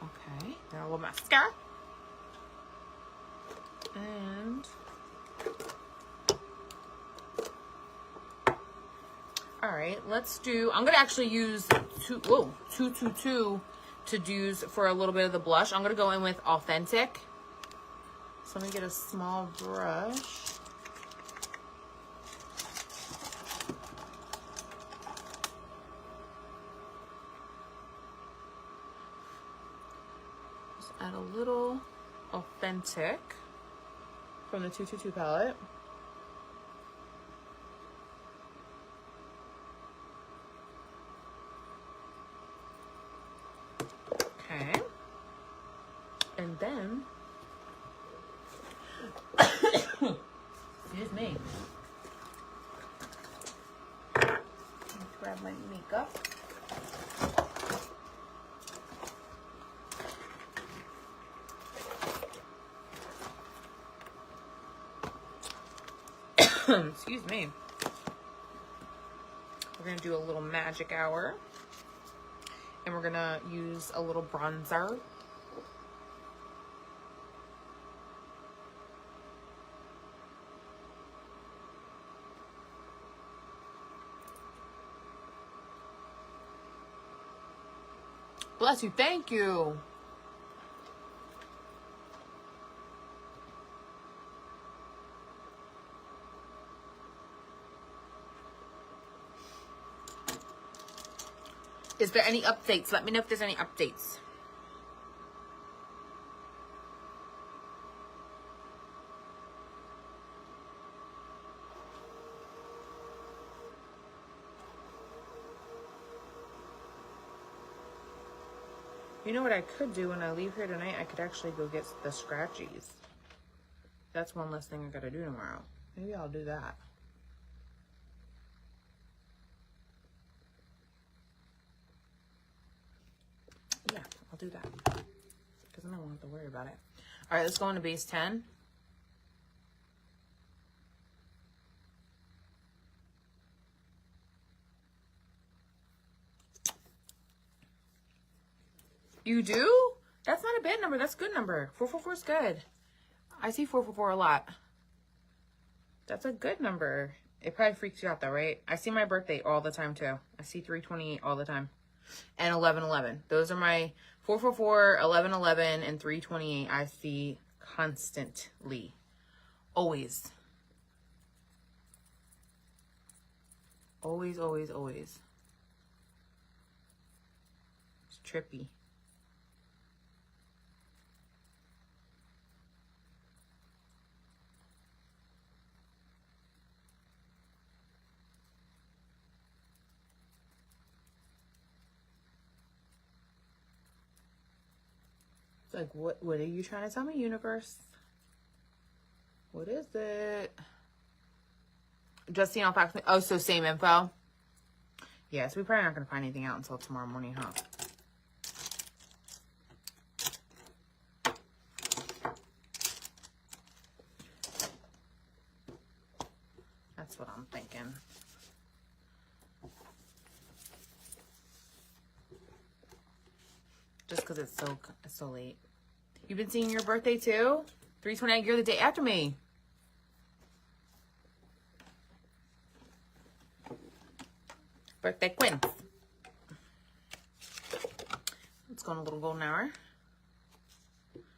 Okay, now a little mascara. And all right, let's do, I'm gonna actually use 222 to do for a little bit of the blush. I'm gonna go in with Authentic. So let me get a small brush. Just add a little Authentic from the 222 palette. Okay. And then, excuse me. Grab my makeup. Excuse me. We're going to do a little magic hour. And we're going to use a little bronzer. Bless you. Thank you. Is there any updates? Let me know if there's any updates. You know what I could do when I leave here tonight? I could actually go get the scratchies. That's one less thing I gotta do tomorrow. Maybe I'll do that. Yeah, I'll do that. Because then I won't have to worry about it. All right, let's go into base 10. You do? That's not a bad number. That's a good number. 444 is good. I see 444 a lot. That's a good number. It probably freaks you out though, right? I see my birthday all the time too. I see 328 all the time. And 1111. Those are my 444, 1111, and 328. I see constantly. Always. Always, always, always. It's trippy. It's like, what are you trying to tell me, universe? What is it? Justine, I'll fax me. Oh, so same info? Yeah, so we're probably not going to find anything out until tomorrow morning, huh? That's what I'm thinking. Just because it's so late. You've been seeing your birthday too? 329, you're the day after me. Birthday Quinn. Let's go on a little golden hour.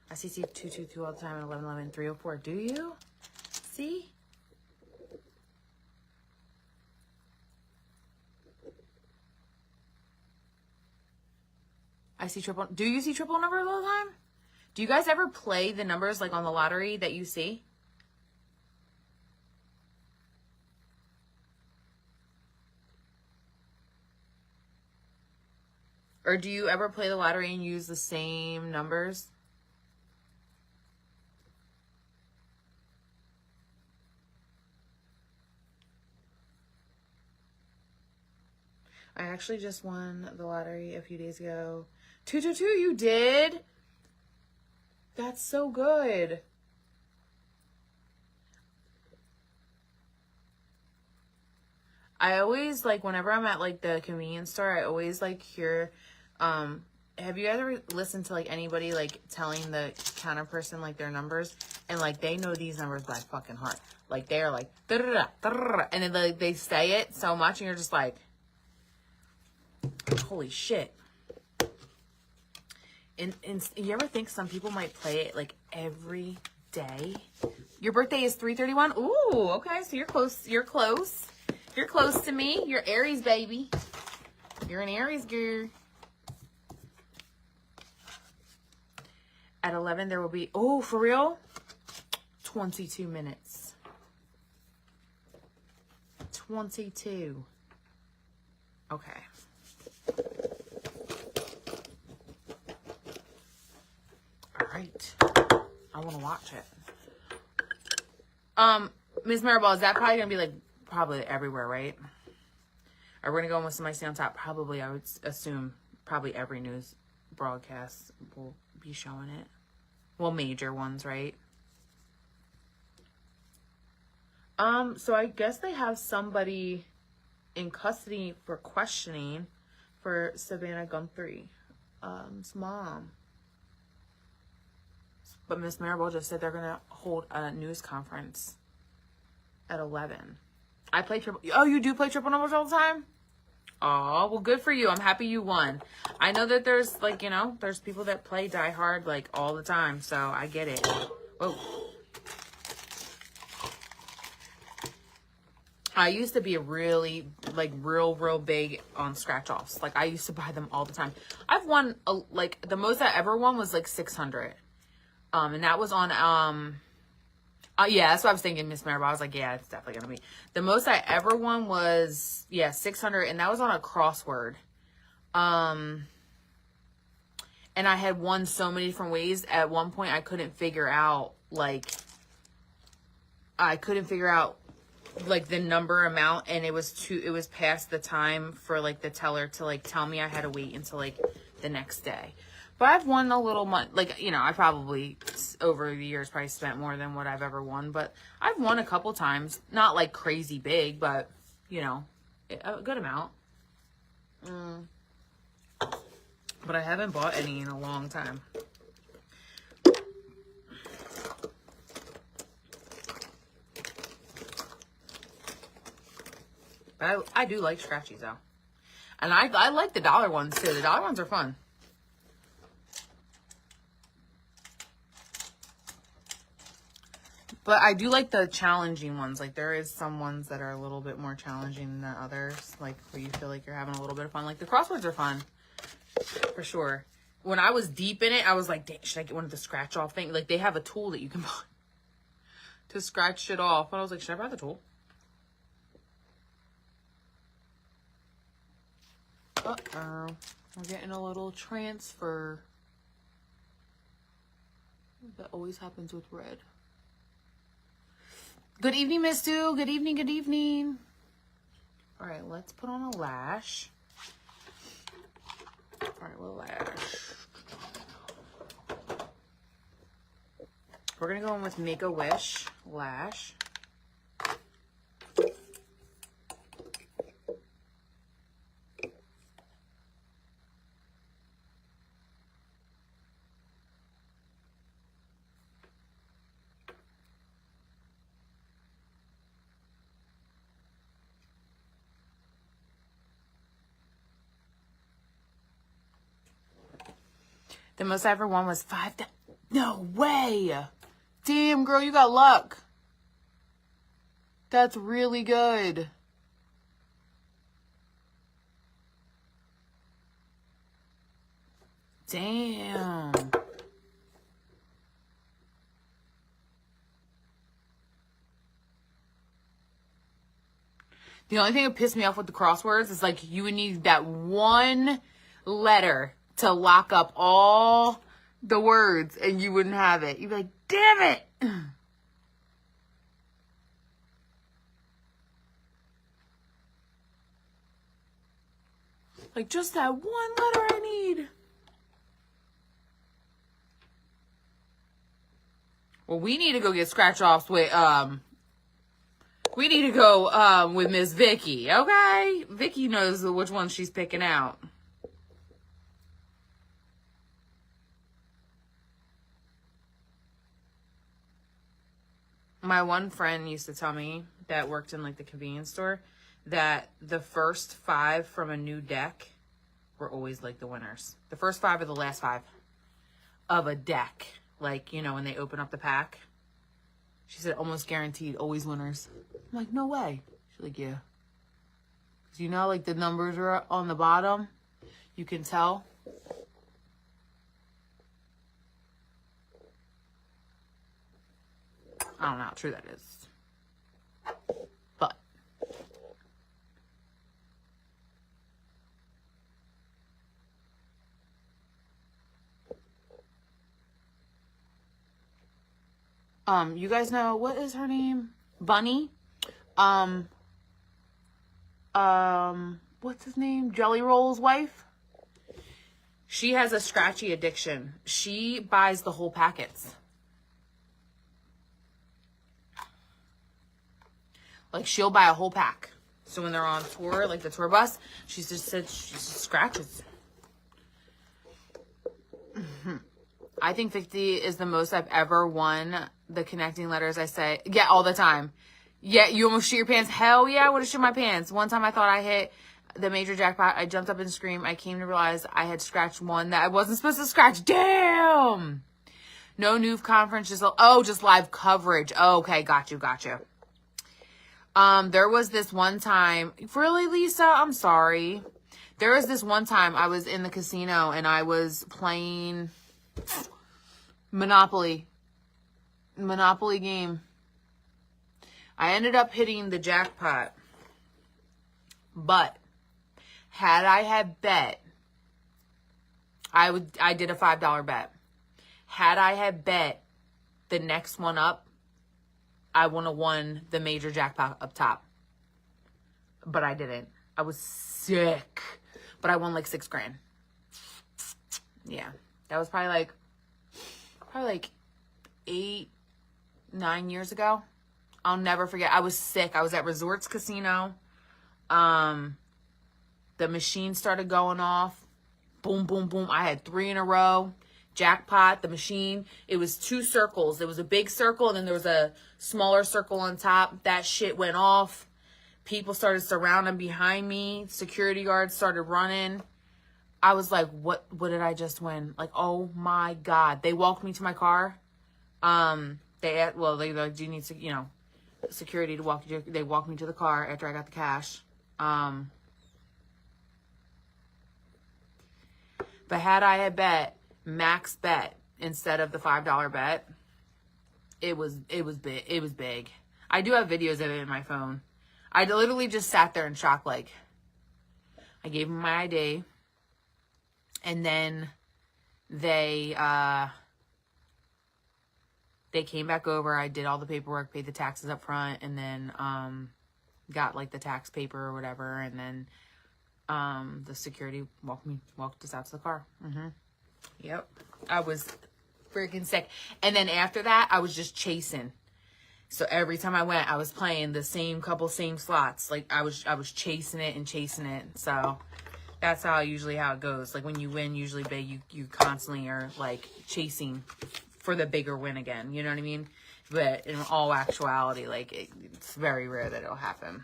I see 222 all the time and 1111, 304. Do you? See? I see triple. Do you see triple numbers all the time? Do you guys ever play the numbers like on the lottery that you see? Or do you ever play the lottery and use the same numbers? I actually just won the lottery a few days ago. 222, you did? That's so good. I always, like, whenever I'm at, like, the convenience store, I always, like, hear, have you ever listened to, like, anybody, like, telling the counter person, like, their numbers? And, like, they know these numbers by fucking heart. Like, they're like, da-da-da, da-da-da, and then, like, they say it so much, and you're just like, holy shit. And you ever think some people might play it, like, every day? Your birthday is 3/31? Ooh, okay, so you're close. You're close. You're close to me. You're Aries, baby. You're an Aries girl. At 11, there will be... Oh, for real? 22 minutes. 22. Okay. All right. I want to watch it. Miss Maribel, is that probably going to be, like, probably everywhere, right? Are we going to go in with somebody on top? Probably, I would assume, probably every news broadcast will be showing it. Well, major ones, right? So I guess they have somebody in custody for questioning for Savannah Guthrie, mom. But Miss Maribel just said they're going to hold a news conference at 11. I play triple. Oh, you do play triple numbers all the time? Oh, well, good for you. I'm happy you won. I know that there's, like, you know, there's people that play Die Hard, like, all the time. So I get it. Whoa. I used to be really, like, real big on scratch-offs. Like, I used to buy them all the time. I've won, like, the most I ever won was, like, 600. And that was on, yeah, that's what I was thinking, Miss Maribel. I was like, yeah, it's definitely going to be. The most I ever won was, yeah, 600. And that was on a crossword. And I had won so many different ways. At one point, I couldn't figure out, like, the number amount, and it was past the time for, like, the teller to, like, tell me I had to wait until, like, the next day. But I've won a little money, like, you know, I probably over the years probably spent more than what I've ever won, but I've won a couple times, not like crazy big, but, you know, a good amount. But I haven't bought any in a long time. But I do like scratchies though. And I like the dollar ones too. The dollar ones are fun. But I do like the challenging ones. Like there is some ones that are a little bit more challenging than others. Like where you feel like you're having a little bit of fun. Like the crosswords are fun. For sure. When I was deep in it, I was like, dang, should I get one of the scratch off things? Like they have a tool that you can buy to scratch shit off. And I was like, should I buy the tool? Uh-oh. We're getting a little transfer. That always happens with red. Good evening, Miss Sue. Good evening, good evening. All right, let's put on a lash. All right, well, lash. We're going to go in with Make-A-Wish lash. The most I ever won was $5. No way. Damn, girl, you got luck. That's really good. Damn. The only thing that pissed me off with the crosswords is like you would need that one letter to lock up all the words and you wouldn't have it. You'd be like, damn it. Like just that one letter I need. Well, we need to go get scratch offs with we need to go with Miss Vicky, okay? Vicky knows which one she's picking out. My one friend used to tell me that worked in like the convenience store that the first 5 from a new deck were always like the winners. The first 5 are the last 5 of a deck. Like, you know, when they open up the pack. She said almost guaranteed, always winners. I'm like, no way. She's like, yeah. Because you know, like the numbers are on the bottom. You can tell. I don't know how true that is. But. You guys know, what is her name? Bunny? What's his name? Jelly Roll's wife? She has a scratchy addiction. She buys the whole packets. Like, she'll buy a whole pack. So when they're on tour, like the tour bus, she just scratches. I think 50 is the most I've ever won the connecting letters. I say, yeah, all the time. Yeah, you almost shit your pants. Hell yeah, I would have shit my pants. One time I thought I hit the major jackpot. I jumped up and screamed. I came to realize I had scratched one that I wasn't supposed to scratch. Damn! No news conference, just live coverage. Oh, okay, got you. There was this one time, really, Lisa? I'm sorry. There was this one time I was in the casino and I was playing Monopoly game. I ended up hitting the jackpot, but had I had bet, I did a $5 bet. Had I had bet the next one up, I would have won the major jackpot up top. But I didn't. I was sick. But I won like $6 grand. Yeah. That was probably like 8, 9 years ago. I'll never forget. I was sick. I was at Resorts Casino. The machine started going off. boom, boom, boom. I had 3 in a row. Jackpot, the machine. It was 2 circles. There was a big circle and then there was a smaller circle on top. That shit went off. People started surrounding behind me. Security guards started running. I was like, what did I just win? Like, oh my God. They walked me to my car. They like, do you need to, you know, security to walk you to, they walked me to the car after I got the cash. But had I had bet max bet instead of the $5 bet, it was big. I do have videos of it in my phone. I literally just sat there in shock. Like, I gave them my ID, and then they came back over. I did all the paperwork, paid the taxes up front, and then got like the tax paper or whatever, and then the security walked us out to the car. Yep. I was freaking sick. And then after that, I was just chasing. So every time I went, I was playing the same slots. Like I was chasing it and chasing it. So that's how it goes. Like when you win usually big, you constantly are like chasing for the bigger win again. You know what I mean? But in all actuality, like it's very rare that it'll happen.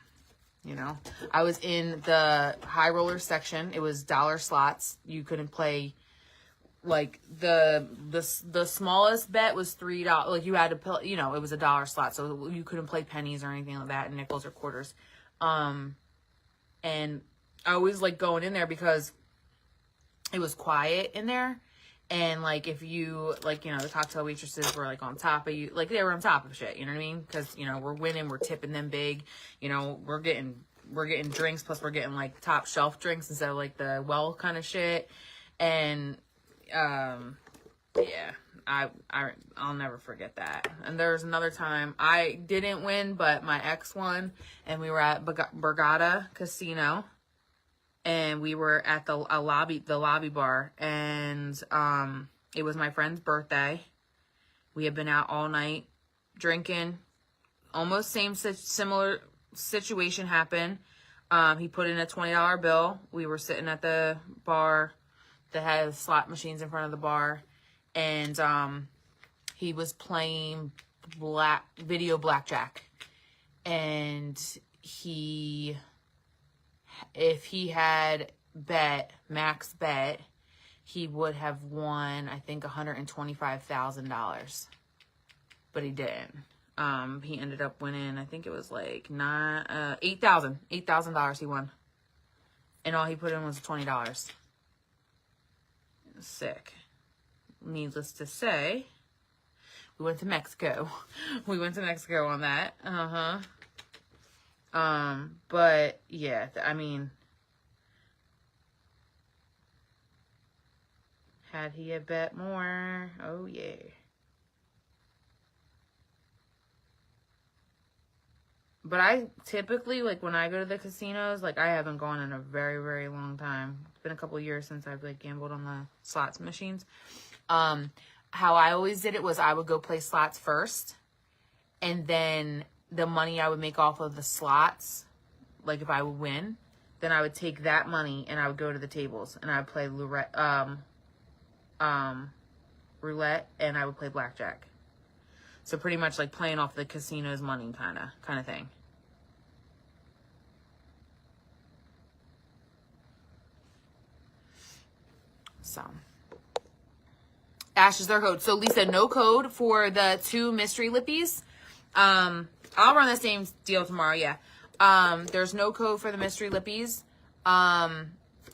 You know, I was in the high roller section. It was dollar slots. You couldn't play, like the smallest bet was $3. Like you had to play, you know, it was a dollar slot, so you couldn't play pennies or anything like that, nickels or quarters. And I always like going in there because it was quiet in there. And like if you like, you know, the cocktail waitresses were like on top of you, like they were on top of shit, you know what I mean? Because, you know, we're winning, we're tipping them big, you know, we're getting drinks, plus we're getting like top shelf drinks instead of like the well kind of shit. And yeah, I'll never forget that. And there was another time I didn't win, but my ex won, and we were at Borgata Casino. And we were at the lobby bar, and it was my friend's birthday. We had been out all night drinking. Almost similar situation happened. He put in a $20 bill. We were sitting at the bar that had slot machines in front of the bar, and he was playing video blackjack, and if he had max bet, he would have won, I think, $125,000. But he didn't. He ended up winning, I think it was like $8,000 he won. And all he put in was $20. Sick. Needless to say, we went to Mexico. We went to Mexico on that. But yeah, I mean, had he a bet more, oh yeah. But I typically, like when I go to the casinos, like I haven't gone in a very, very long time. It's been a couple of years since I've like gambled on the slots machines. How I always did it was I would go play slots first, and then the money I would make off of the slots, like if I would win, then I would take that money and I would go to the tables and I would play roulette, and I would play blackjack. So pretty much like playing off the casino's money kind of thing. So Ash is their code. So Lisa, no code for the 2 mystery lippies. I'll run the same deal tomorrow, yeah. There's no code for the mystery lippies.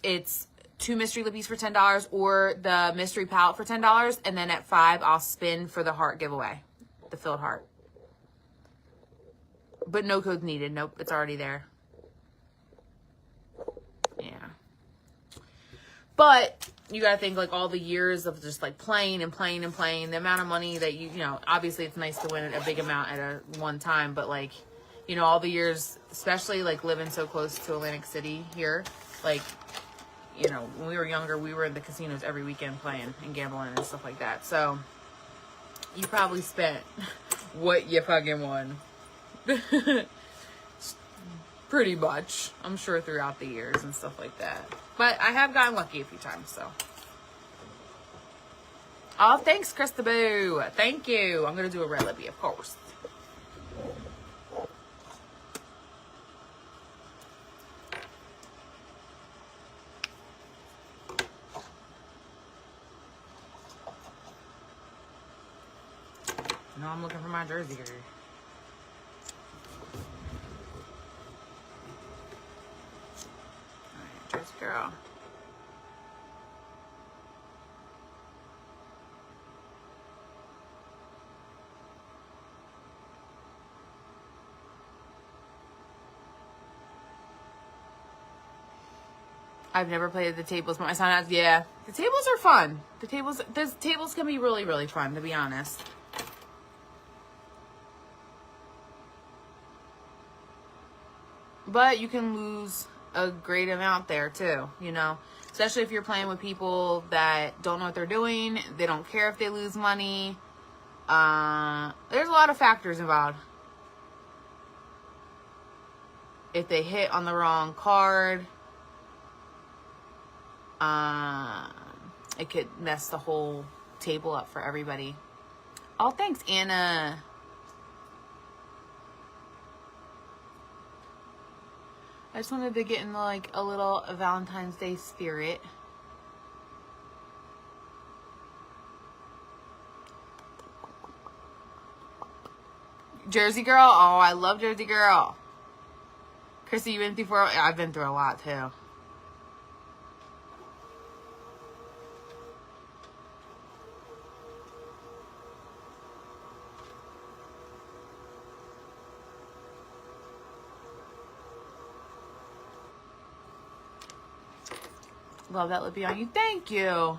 It's 2 mystery lippies for $10 or the mystery palette for $10. And then at 5, I'll spin for the heart giveaway, the filled heart. But no code needed. Nope, it's already there. Yeah. But you got to think like all the years of just like playing and playing and playing, the amount of money that you know, obviously it's nice to win a big amount at a one time, but like, you know, all the years, especially like living so close to Atlantic City here, like, you know, when we were younger, we were in the casinos every weekend playing and gambling and stuff like that. So you probably spent what you fucking won. Pretty much. I'm sure throughout the years and stuff like that. But I have gotten lucky a few times, so. Oh, thanks, Christaboo. Thank you. I'm going to do a red lippy, of course. No, I'm looking for my jersey here. Alright, Jersey girl. I've never played at the tables, but my son has. Yeah, the tables are fun. The tables can be really, really fun, to be honest. But you can lose a great amount there too, you know, especially if you're playing with people that don't know what they're doing. They don't care if they lose money. There's a lot of factors involved. If they hit on the wrong card, it could mess the whole table up for everybody. Oh, thanks, Anna. I just wanted to get in like a little Valentine's Day spirit. Jersey girl? Oh, I love Jersey girl. Chrissy, you been through I've been through a lot too. Love that lippy on you. Thank you.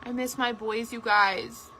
I miss my boys, you guys.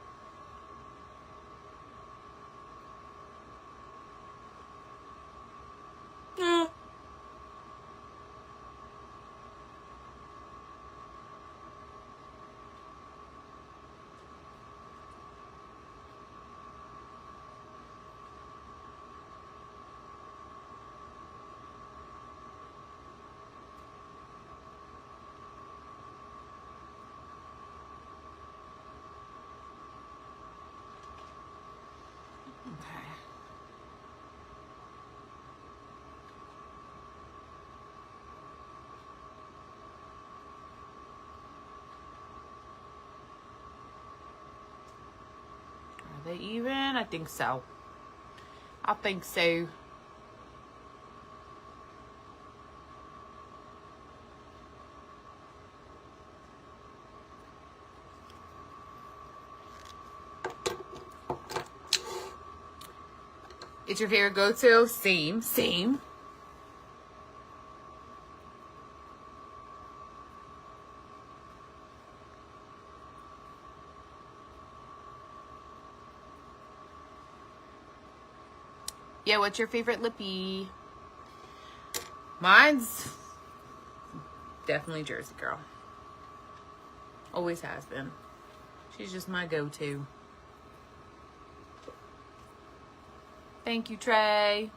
Are they even? I think so. I think so. It's your favorite go-to? Same, same. Yeah, what's your favorite lippy? Mine's definitely Jersey girl. Always has been. She's just my go-to. Thank you, Trey.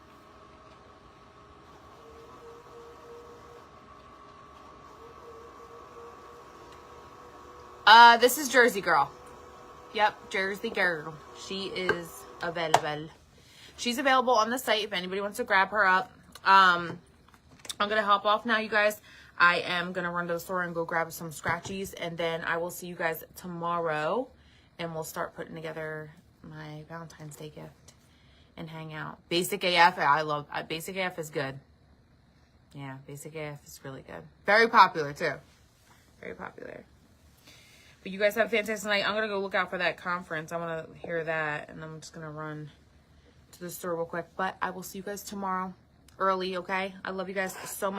This is Jersey girl. Yep, Jersey girl. She is available. She's available on the site if anybody wants to grab her up. I'm going to hop off now, you guys. I am going to run to the store and go grab some scratchies. And then I will see you guys tomorrow. And we'll start putting together my Valentine's Day gift and hang out. Basic AF, I love. Basic AF is good. Yeah, Basic AF is really good. Very popular, too. Very popular. But you guys have a fantastic night. I'm going to go look out for that conference. I want to hear that. And I'm just going to run to the store real quick. But I will see you guys tomorrow early, okay? I love you guys so much.